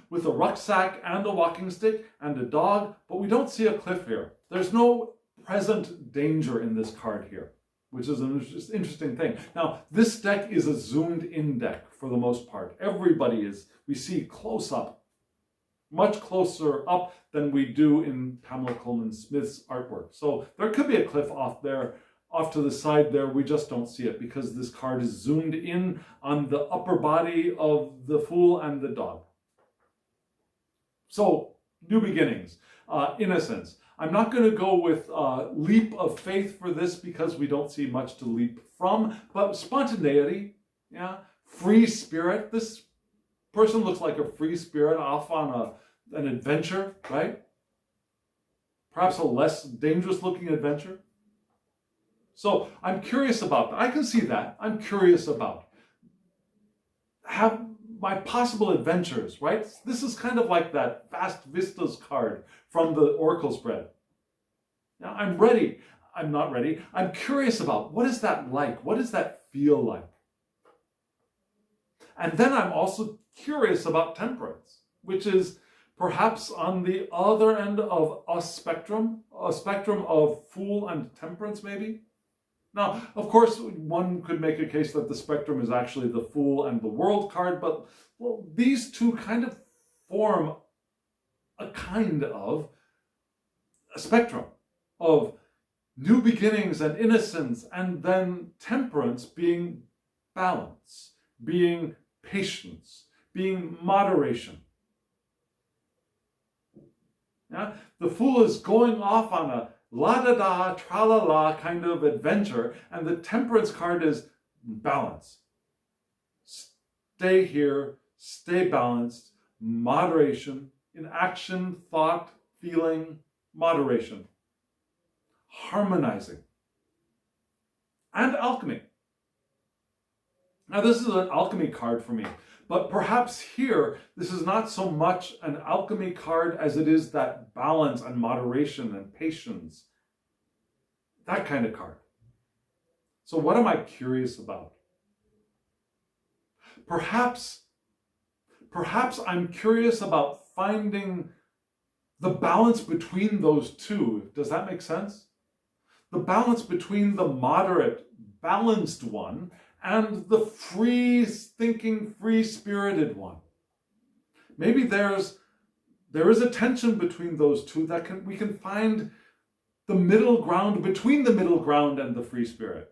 With a rucksack and a walking stick and a dog, but we don't see a cliff here. There's no present danger in this card here, which is an interesting thing. Now, this deck is a zoomed-in deck for the most part. Everybody is, we see close up, much closer up than we do in Pamela Coleman Smith's artwork. So there could be a cliff off there, off to the side there. We just don't see it because this card is zoomed in on the upper body of the Fool and the dog. So, new beginnings, innocence. I'm not going to go with leap of faith for this because we don't see much to leap from, but spontaneity, yeah, free spirit. This person looks like a free spirit off on an adventure, right? Perhaps a less dangerous looking adventure. So I'm curious about that. I can see that. I'm curious about have my possible adventures, right? This is kind of like that Vast Vistas card from the Oracle spread. Now I'm ready. I'm not ready. I'm curious about what is that like? What does that feel like? And then I'm also curious about temperance, which is perhaps on the other end of a spectrum of Fool and Temperance, maybe. Now, of course, one could make a case that the spectrum is actually the Fool and the World card, but well, these two kind of form a kind of a spectrum of new beginnings and innocence, and then temperance being balance, being patience, being moderation. Yeah? The Fool is going off on a la-da-da, tra-la-la kind of adventure, and the Temperance card is balance. Stay here, stay balanced, moderation, in action, thought, feeling, moderation, harmonizing, and alchemy. Now this is an alchemy card for me, but perhaps here, this is not so much an alchemy card as it is that balance and moderation and patience, that kind of card. So what am I curious about? Perhaps I'm curious about finding the balance between those two. Does that make sense? The balance between the moderate, balanced one and the free-thinking, free-spirited one. Maybe there is a tension between those two that we can find the middle ground between the middle ground and the free spirit.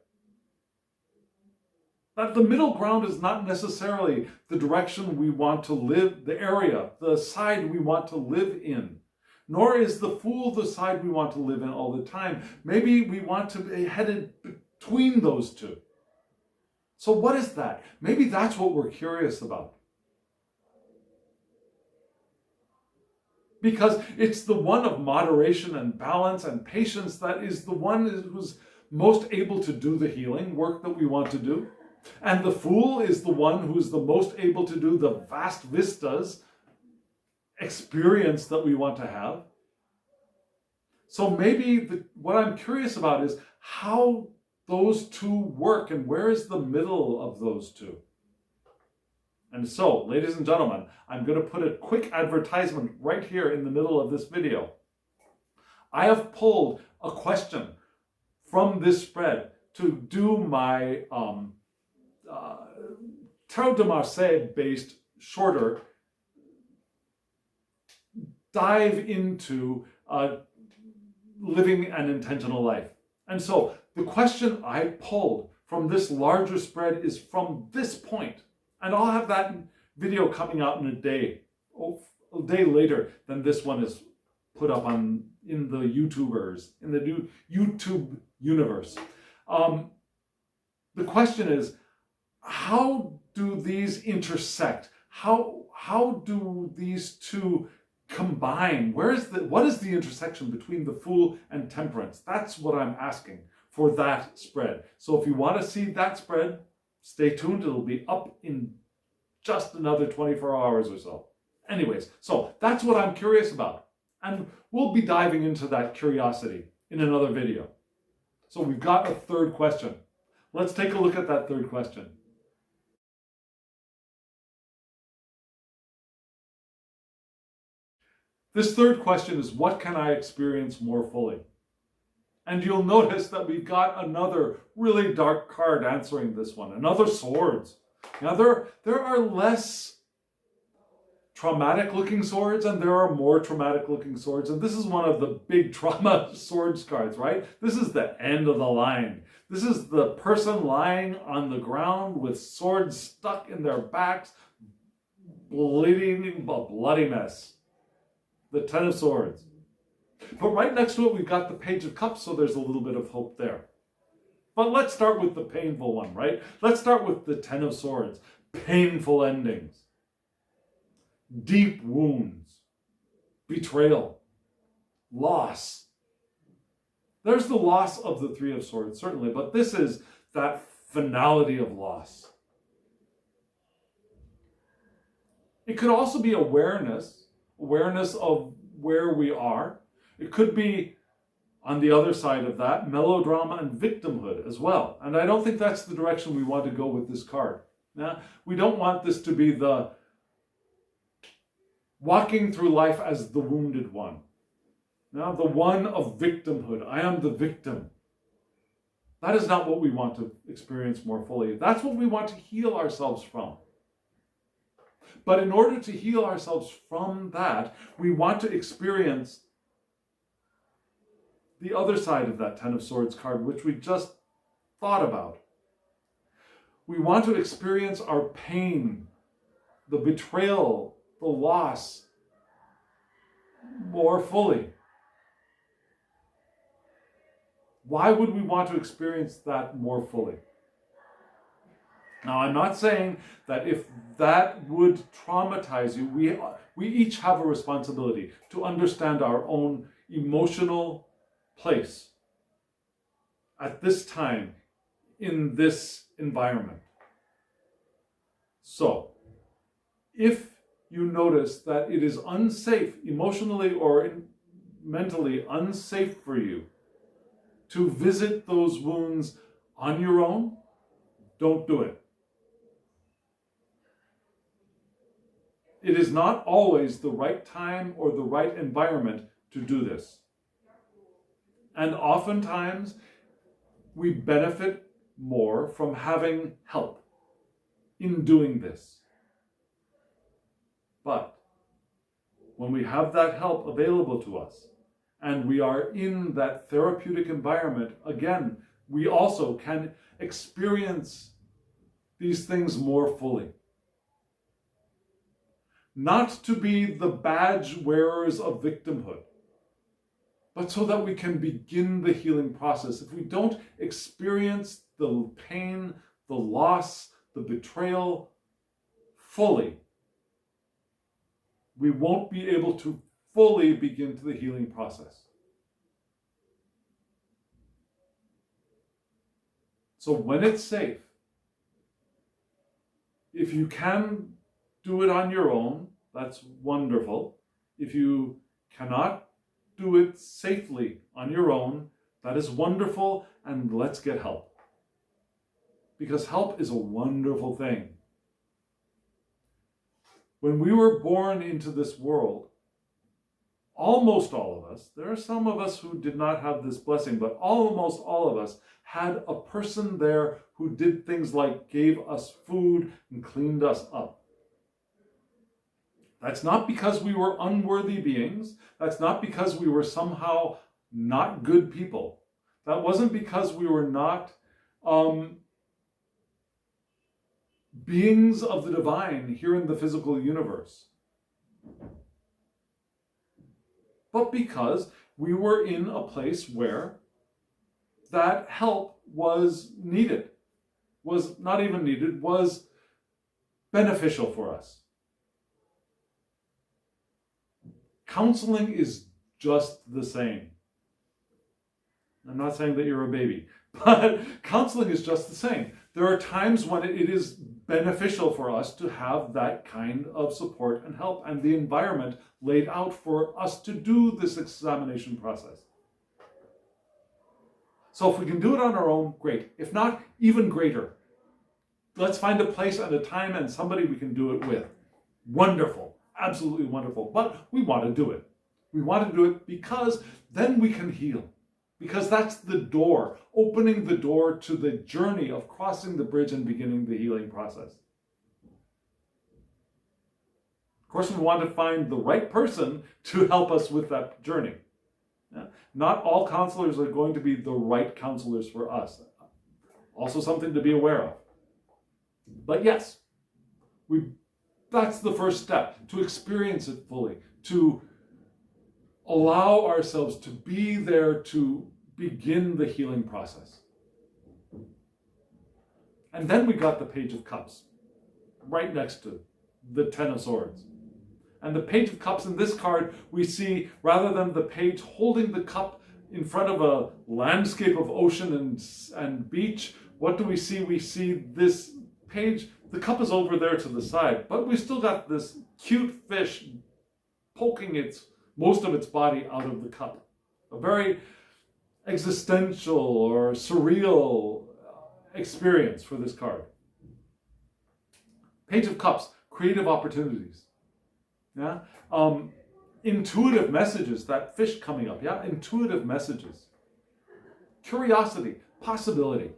That the middle ground is not necessarily the direction we want to live, the area, the side we want to live in. Nor is the Fool the side we want to live in all the time. Maybe we want to be headed between those two. So what is that? Maybe that's what we're curious about. Because it's the one of moderation and balance and patience that is the one who's most able to do the healing work that we want to do. And the Fool is the one who's the most able to do the vast vistas experience that we want to have. So maybe what I'm curious about is how those two work and where is the middle of those two. And so, ladies and gentlemen, I'm going to put a quick advertisement right here in the middle of this video. I have pulled a question from this spread to do my Tarot de Marseille based shorter dive into living an intentional life. And so the question I pulled from this larger spread is from this point. And I'll have that video coming out in a day later than this one is put up in the YouTubers, in the new YouTube universe. The question is, how do these intersect? How do these two combine? What is the intersection between the Fool and Temperance? That's what I'm asking for that spread. So if you want to see that spread, stay tuned. It'll be up in just another 24 hours or so. Anyways, so that's what I'm curious about. And we'll be diving into that curiosity in another video. So we've got a third question. Let's take a look at that third question. This third question is, what can I experience more fully? And you'll notice that we've got another really dark card answering this one, another swords. Now there are less traumatic looking swords and there are more traumatic looking swords. And this is one of the big trauma swords cards, right? This is the end of the line. This is the person lying on the ground with swords stuck in their backs, bleeding a bloody mess. The Ten of Swords. But right next to it, we've got the Page of Cups, so there's a little bit of hope there. But let's start with the painful one, right? Let's start with the Ten of Swords. Painful endings. Deep wounds. Betrayal. Loss. There's the loss of the Three of Swords, certainly, but this is that finality of loss. It could also be awareness of where we are. It could be, on the other side of that, melodrama and victimhood as well. And I don't think that's the direction we want to go with this card. Now, we don't want this to be the walking through life as the wounded one. Now, the one of victimhood. I am the victim. That is not what we want to experience more fully. That's what we want to heal ourselves from. But in order to heal ourselves from that, we want to experience the other side of that Ten of Swords card, which we just thought about. We want to experience our pain, the betrayal, the loss, more fully. Why would we want to experience that more fully? Now, I'm not saying that if that would traumatize you, we each have a responsibility to understand our own emotional place at this time in this environment. So, if you notice that it is unsafe, emotionally or mentally unsafe for you to visit those wounds on your own, don't do it. It is not always the right time or the right environment to do this. And oftentimes, we benefit more from having help in doing this. But when we have that help available to us, and we are in that therapeutic environment, again, we also can experience these things more fully. Not to be the badge wearers of victimhood, but so that we can begin the healing process. If we don't experience the pain, the loss, the betrayal fully, we won't be able to fully begin to the healing process. So when it's safe, if you can do it on your own, that's wonderful. If you cannot do it safely on your own, that is wonderful, and let's get help. Because help is a wonderful thing. When we were born into this world, almost all of us, there are some of us who did not have this blessing, but almost all of us had a person there who did things like gave us food and cleaned us up. That's not because we were unworthy beings. That's not because we were somehow not good people. That wasn't because we were not beings of the divine here in the physical universe. But because we were in a place where that help was needed, was not even needed, was beneficial for us. Counseling is just the same. I'm not saying that you're a baby, but counseling is just the same. There are times when it is beneficial for us to have that kind of support and help and the environment laid out for us to do this examination process. So if we can do it on our own, great. If not, even greater. Let's find a place and a time and somebody we can do it with. Wonderful. Absolutely wonderful. But we want to do it. We want to do it because then we can heal. Because that's the door, opening the door to the journey of crossing the bridge and beginning the healing process. Of course, we want to find the right person to help us with that journey. Yeah? Not all counselors are going to be the right counselors for us. Also something to be aware of. But yes, that's the first step, to experience it fully, to allow ourselves to be there to begin the healing process. And then we got the Page of Cups right next to the Ten of Swords. And the Page of Cups in this card, we see, rather than the page holding the cup in front of a landscape of ocean and beach, what do we see? We see this page, the cup is over there to the side, but we still got this cute fish poking most of its body out of the cup. A very existential or surreal experience for this card. Page of Cups, creative opportunities. Yeah, intuitive messages. That fish coming up. Yeah, intuitive messages. Curiosity, possibility.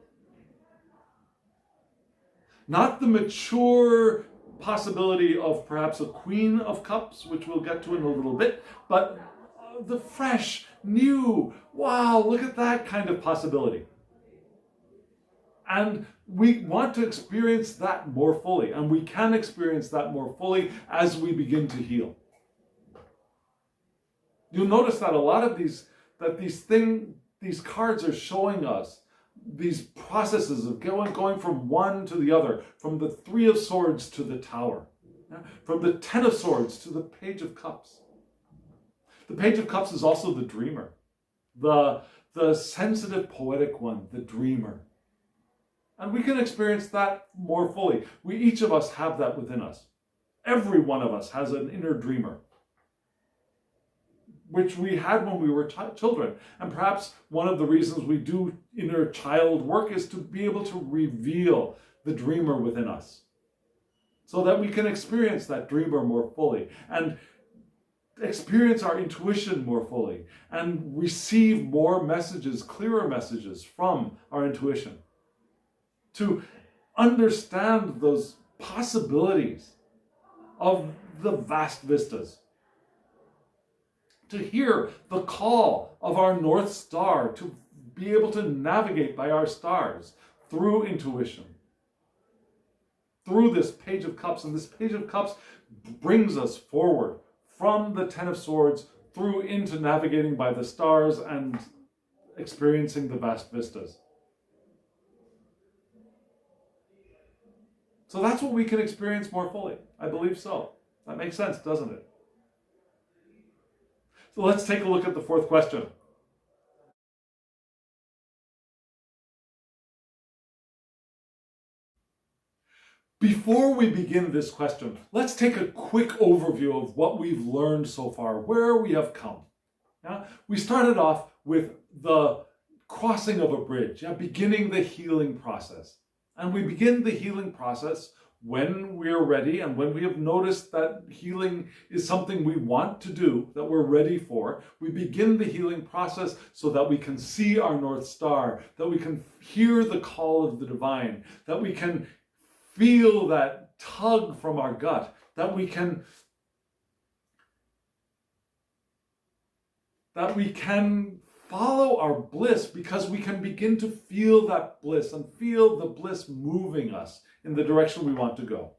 Not the mature possibility of perhaps a Queen of Cups, which we'll get to in a little bit, but the fresh, new, wow, look at that kind of possibility. And we want to experience that more fully, and we can experience that more fully as we begin to heal. You'll notice that a lot of these cards are showing us these processes of going from one to the other, from the Three of Swords to the Tower, from the Ten of Swords to the Page of Cups. The Page of Cups is also the dreamer, the sensitive, poetic one, the dreamer. And we can experience that more fully. Each of us have that within us. Every one of us has an inner dreamer, which we had when we were children. And perhaps one of the reasons we do inner child work is to be able to reveal the dreamer within us, so that we can experience that dreamer more fully and experience our intuition more fully and receive more messages, clearer messages from our intuition. To understand those possibilities of the vast vistas. To hear the call of our North Star, to be able to navigate by our stars through intuition. Through this Page of Cups, and this Page of Cups brings us forward from the Ten of Swords through into navigating by the stars and experiencing the vast vistas. So that's what we can experience more fully. I believe so. That makes sense, doesn't it? So let's take a look at the fourth question. Before we begin this question, let's take a quick overview of what we've learned so far, where we have come. Yeah? We started off with the crossing of a bridge, beginning the healing process. And we begin the healing process when we're ready and when we have noticed that healing is something we want to do, that we're ready for. We begin the healing process so that we can see our North Star, that we can hear the call of the divine, that we can feel that tug from our gut, that we can follow our bliss, because we can begin to feel that bliss and feel the bliss moving us in the direction we want to go.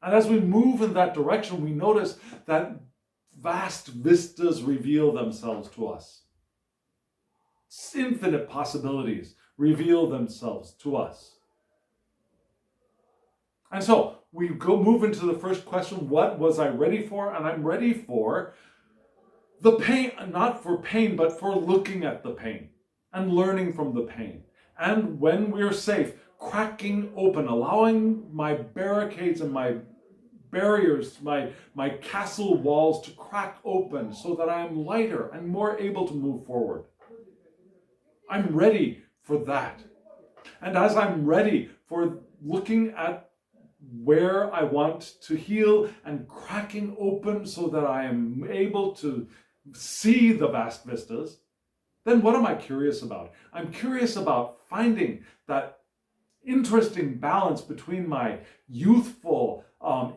And as we move in that direction, we notice that vast vistas reveal themselves to us. Infinite possibilities reveal themselves to us. And so we move into the first question, what was I ready for? And I'm ready for the pain, not for pain, but for looking at the pain and learning from the pain. And when we're safe, cracking open, allowing my barricades and my barriers, my castle walls to crack open so that I am lighter and more able to move forward. I'm ready for that. And as I'm ready for looking at where I want to heal and cracking open so that I am able to see the vast vistas, then what am I curious about? I'm curious about finding that interesting balance between my youthful,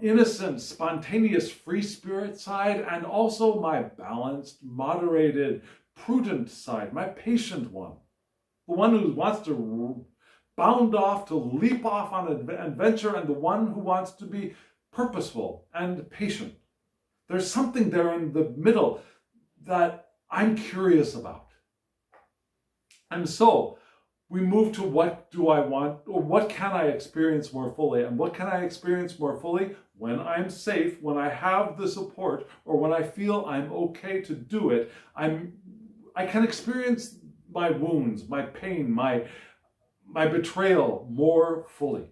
innocent, spontaneous, free spirit side and also my balanced, moderated, prudent side, my patient one. The one who wants to bound off, to leap off on an adventure, and the one who wants to be purposeful and patient. There's something there in the middle that I'm curious about. And so we move to what do I want, or what can I experience more fully? And what can I experience more fully? When I'm safe, when I have the support, or when I feel I'm okay to do it, I'm I can experience my wounds, my pain, my betrayal more fully.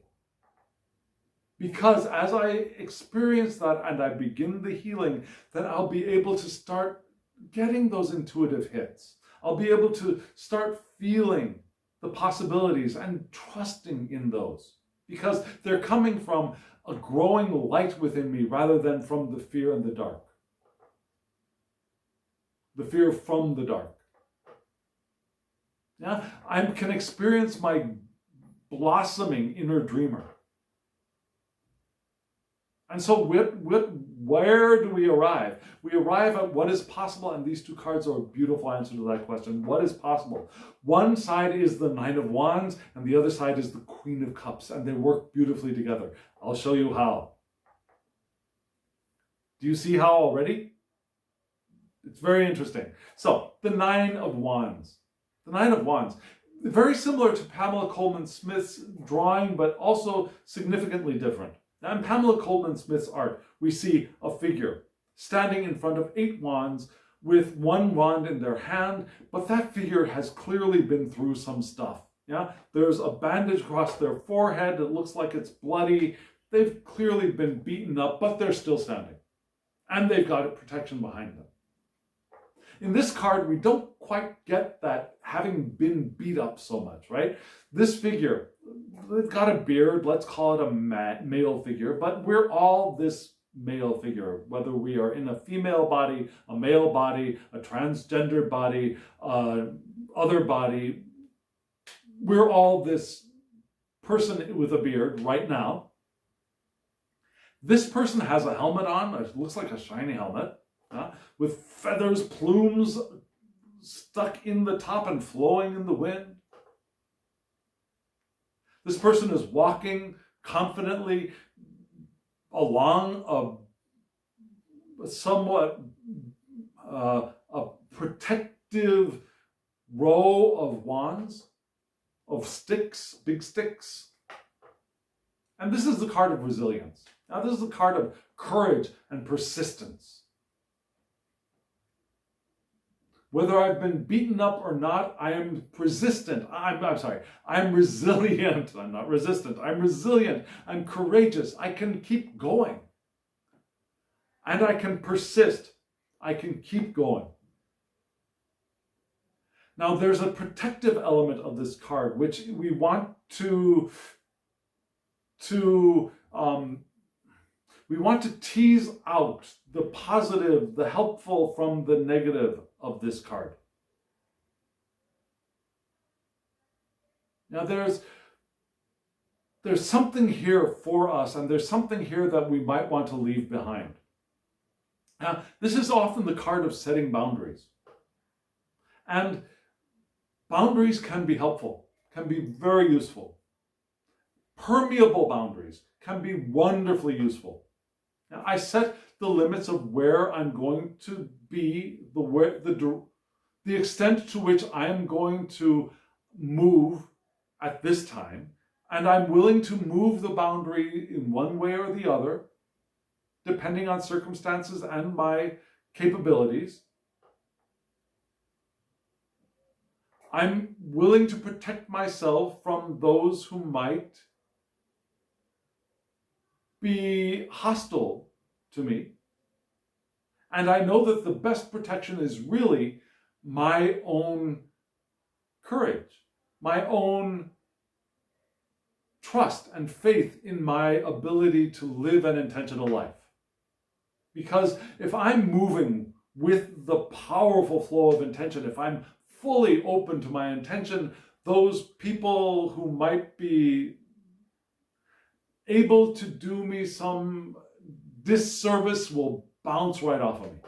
Because as I experience that and I begin the healing, then I'll be able to start getting those intuitive hits. I'll be able to start feeling the possibilities and trusting in those, because they're coming from a growing light within me rather than from the fear and the dark. The fear from the dark. Yeah, I can experience my blossoming inner dreamer. And so where do we arrive? We arrive at what is possible, and these two cards are a beautiful answer to that question. What is possible? One side is the Nine of Wands, and the other side is the Queen of Cups, and they work beautifully together. I'll show you how. Do you see how already? It's very interesting. So, the Nine of Wands. The Nine of Wands. Very similar to Pamela Coleman Smith's drawing, but also significantly different. Now, in Pamela Coleman Smith's art, we see a figure standing in front of 8 wands with 1 wand in their hand, but that figure has clearly been through some stuff. Yeah, there's a bandage across their forehead. It looks like it's bloody. They've clearly been beaten up, but they're still standing. And they've got a protection behind them. In this card, we don't quite get that having been beat up so much, right? This figure, they've got a beard, let's call it a male figure, but we're all this male figure, whether we are in a female body, a male body, a transgender body, other body, we're all this person with a beard right now. This person has a helmet on, it looks like a shiny helmet, with feathers, plumes stuck in the top and flowing in the wind. This person is walking confidently along a somewhat a protective row of wands, of sticks, big sticks. And this is the card of resilience. Now, this is the card of courage and persistence. Whether I've been beaten up or not, I am resistant. I'm resilient. I'm not resistant. I'm resilient. I'm courageous. I can keep going. And I can persist. I can keep going. Now, there's a protective element of this card, which we want to tease out the positive, the helpful from the negative of this card. Now there's something here for us, and there's something here that we might want to leave behind. Now, this is often the card of setting boundaries. And boundaries can be helpful, can be very useful. Permeable boundaries can be wonderfully useful. Now, I set the limits of where I'm going to be, the extent to which I am going to move at this time, and I'm willing to move the boundary in one way or the other, depending on circumstances and my capabilities. I'm willing to protect myself from those who might be hostile to me. And I know that the best protection is really my own courage, my own trust and faith in my ability to live an intentional life. Because if I'm moving with the powerful flow of intention, if I'm fully open to my intention, those people who might be able to do me some disservice will bounce right off of me.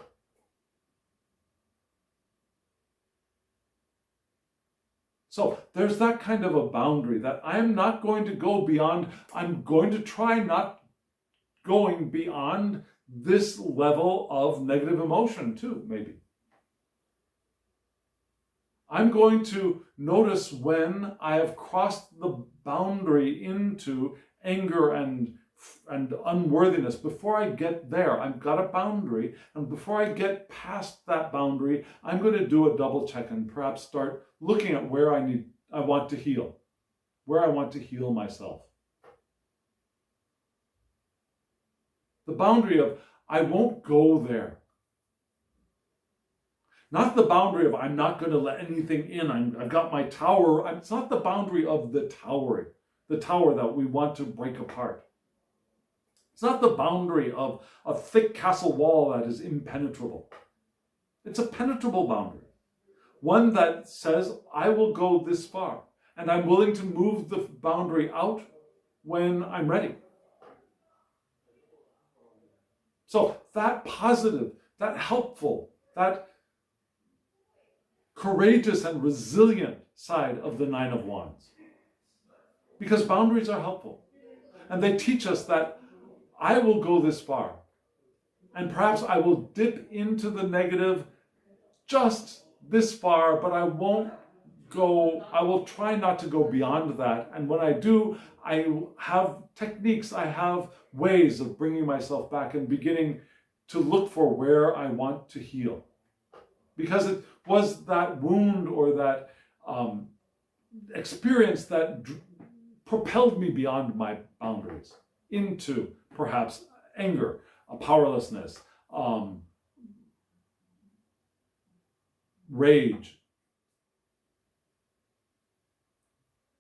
So there's that kind of a boundary that I'm not going to go beyond. I'm going to try not going beyond this level of negative emotion too, maybe. I'm going to notice when I have crossed the boundary into anger and and unworthiness, before I get there, I've got a boundary. And before I get past that boundary, I'm going to do a double check and perhaps start looking at where I want to heal, where I want to heal myself. The boundary of, I won't go there. Not the boundary of, I'm not going to let anything in. I've got my tower. It's not the boundary of the tower that we want to break apart. It's not the boundary of a thick castle wall that is impenetrable. It's a penetrable boundary. One that says, I will go this far, and I'm willing to move the boundary out when I'm ready. So that positive, that helpful, that courageous and resilient side of the Nine of Wands. Because boundaries are helpful. And they teach us that I will go this far. And perhaps I will dip into the negative just this far, but I will try not to go beyond that. And when I do, I have techniques, I have ways of bringing myself back and beginning to look for where I want to heal. Because it was that wound or that experience that propelled me beyond my boundaries into perhaps anger, powerlessness, rage,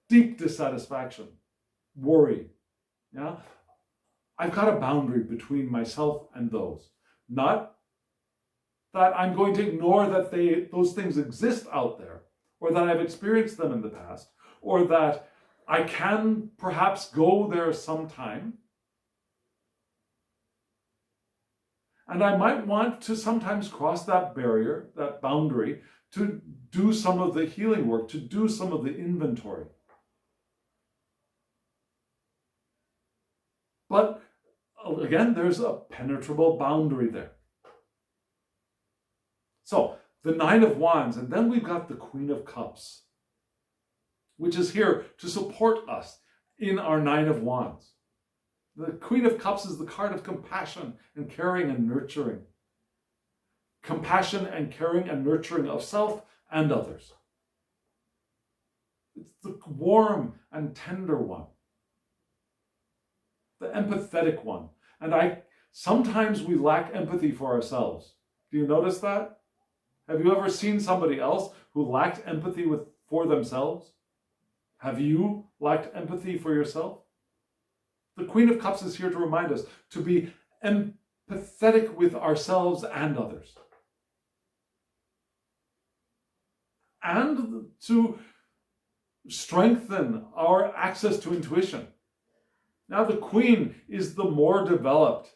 deep dissatisfaction, worry. Yeah, I've got a boundary between myself and those. Not that I'm going to ignore that those things exist out there, or that I've experienced them in the past, or that I can perhaps go there sometime. And I might want to sometimes cross that barrier, that boundary, to do some of the healing work, to do some of the inventory. But again, there's a penetrable boundary there. So, the Nine of Wands, and then we've got the Queen of Cups, which is here to support us in our Nine of Wands. The Queen of Cups is the card of compassion and caring and nurturing. Compassion and caring and nurturing of self and others. It's the warm and tender one. The empathetic one. And sometimes we lack empathy for ourselves. Do you notice that? Have you ever seen somebody else who lacked empathy for themselves? Have you lacked empathy for yourself? The Queen of Cups is here to remind us to be empathetic with ourselves and others. And to strengthen our access to intuition. Now, the Queen is the more developed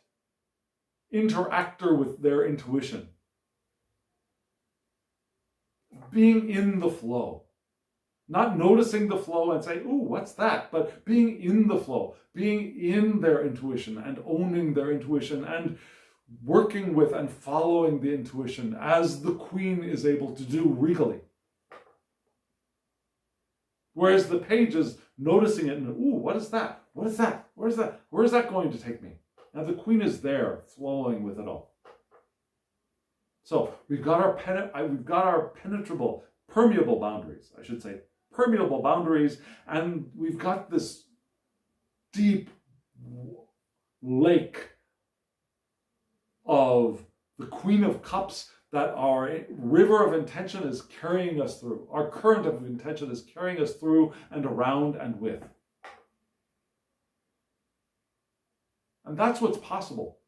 interactor with their intuition. Being in the flow. Not noticing the flow and saying, ooh, what's that? But being in the flow, being in their intuition and owning their intuition and working with and following the intuition as the Queen is able to do regally. Whereas the Page is noticing it and, ooh, what is that? What is that? Where is that? Where is that going to take me? Now the Queen is there, flowing with it all. So we've got our penetrable, permeable boundaries, I should say, permeable boundaries, and we've got this deep lake of the Queen of Cups that our river of intention is carrying us through. Our current of intention is carrying us through and around and with. And that's what's possible.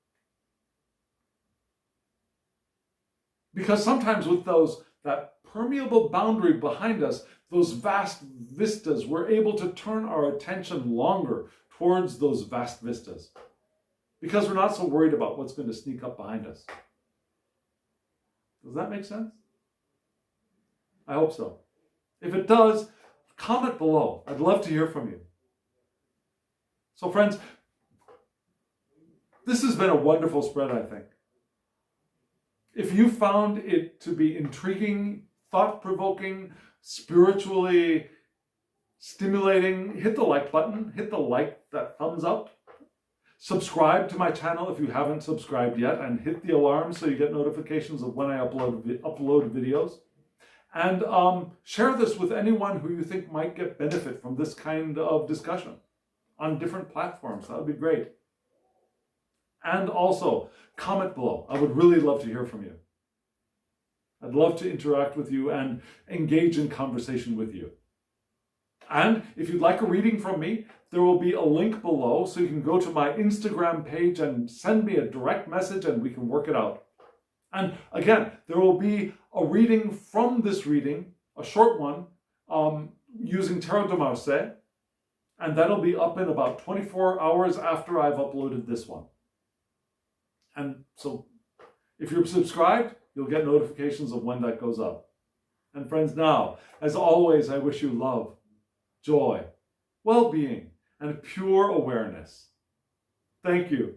Because sometimes with that permeable boundary behind us, those vast vistas, we're able to turn our attention longer towards those vast vistas. Because we're not so worried about what's going to sneak up behind us. Does that make sense? I hope so. If it does, comment below. I'd love to hear from you. So friends, this has been a wonderful spread, I think. If you found it to be intriguing, thought-provoking, spiritually stimulating, hit the like button, hit the that thumbs up. Subscribe to my channel if you haven't subscribed yet, and hit the alarm so you get notifications of when I upload videos. And share this with anyone who you think might get benefit from this kind of discussion on different platforms. That would be great. And also, comment below. I would really love to hear from you. I'd love to interact with you and engage in conversation with you. And if you'd like a reading from me, there will be a link below so you can go to my Instagram page and send me a direct message and we can work it out. And again, there will be a reading from this reading, a short one, using Tarot de Marseille, and that'll be up in about 24 hours after I've uploaded this one. And so if you're subscribed, you'll get notifications of when that goes up. And friends, now, as always, I wish you love, joy, well-being, and pure awareness. Thank you.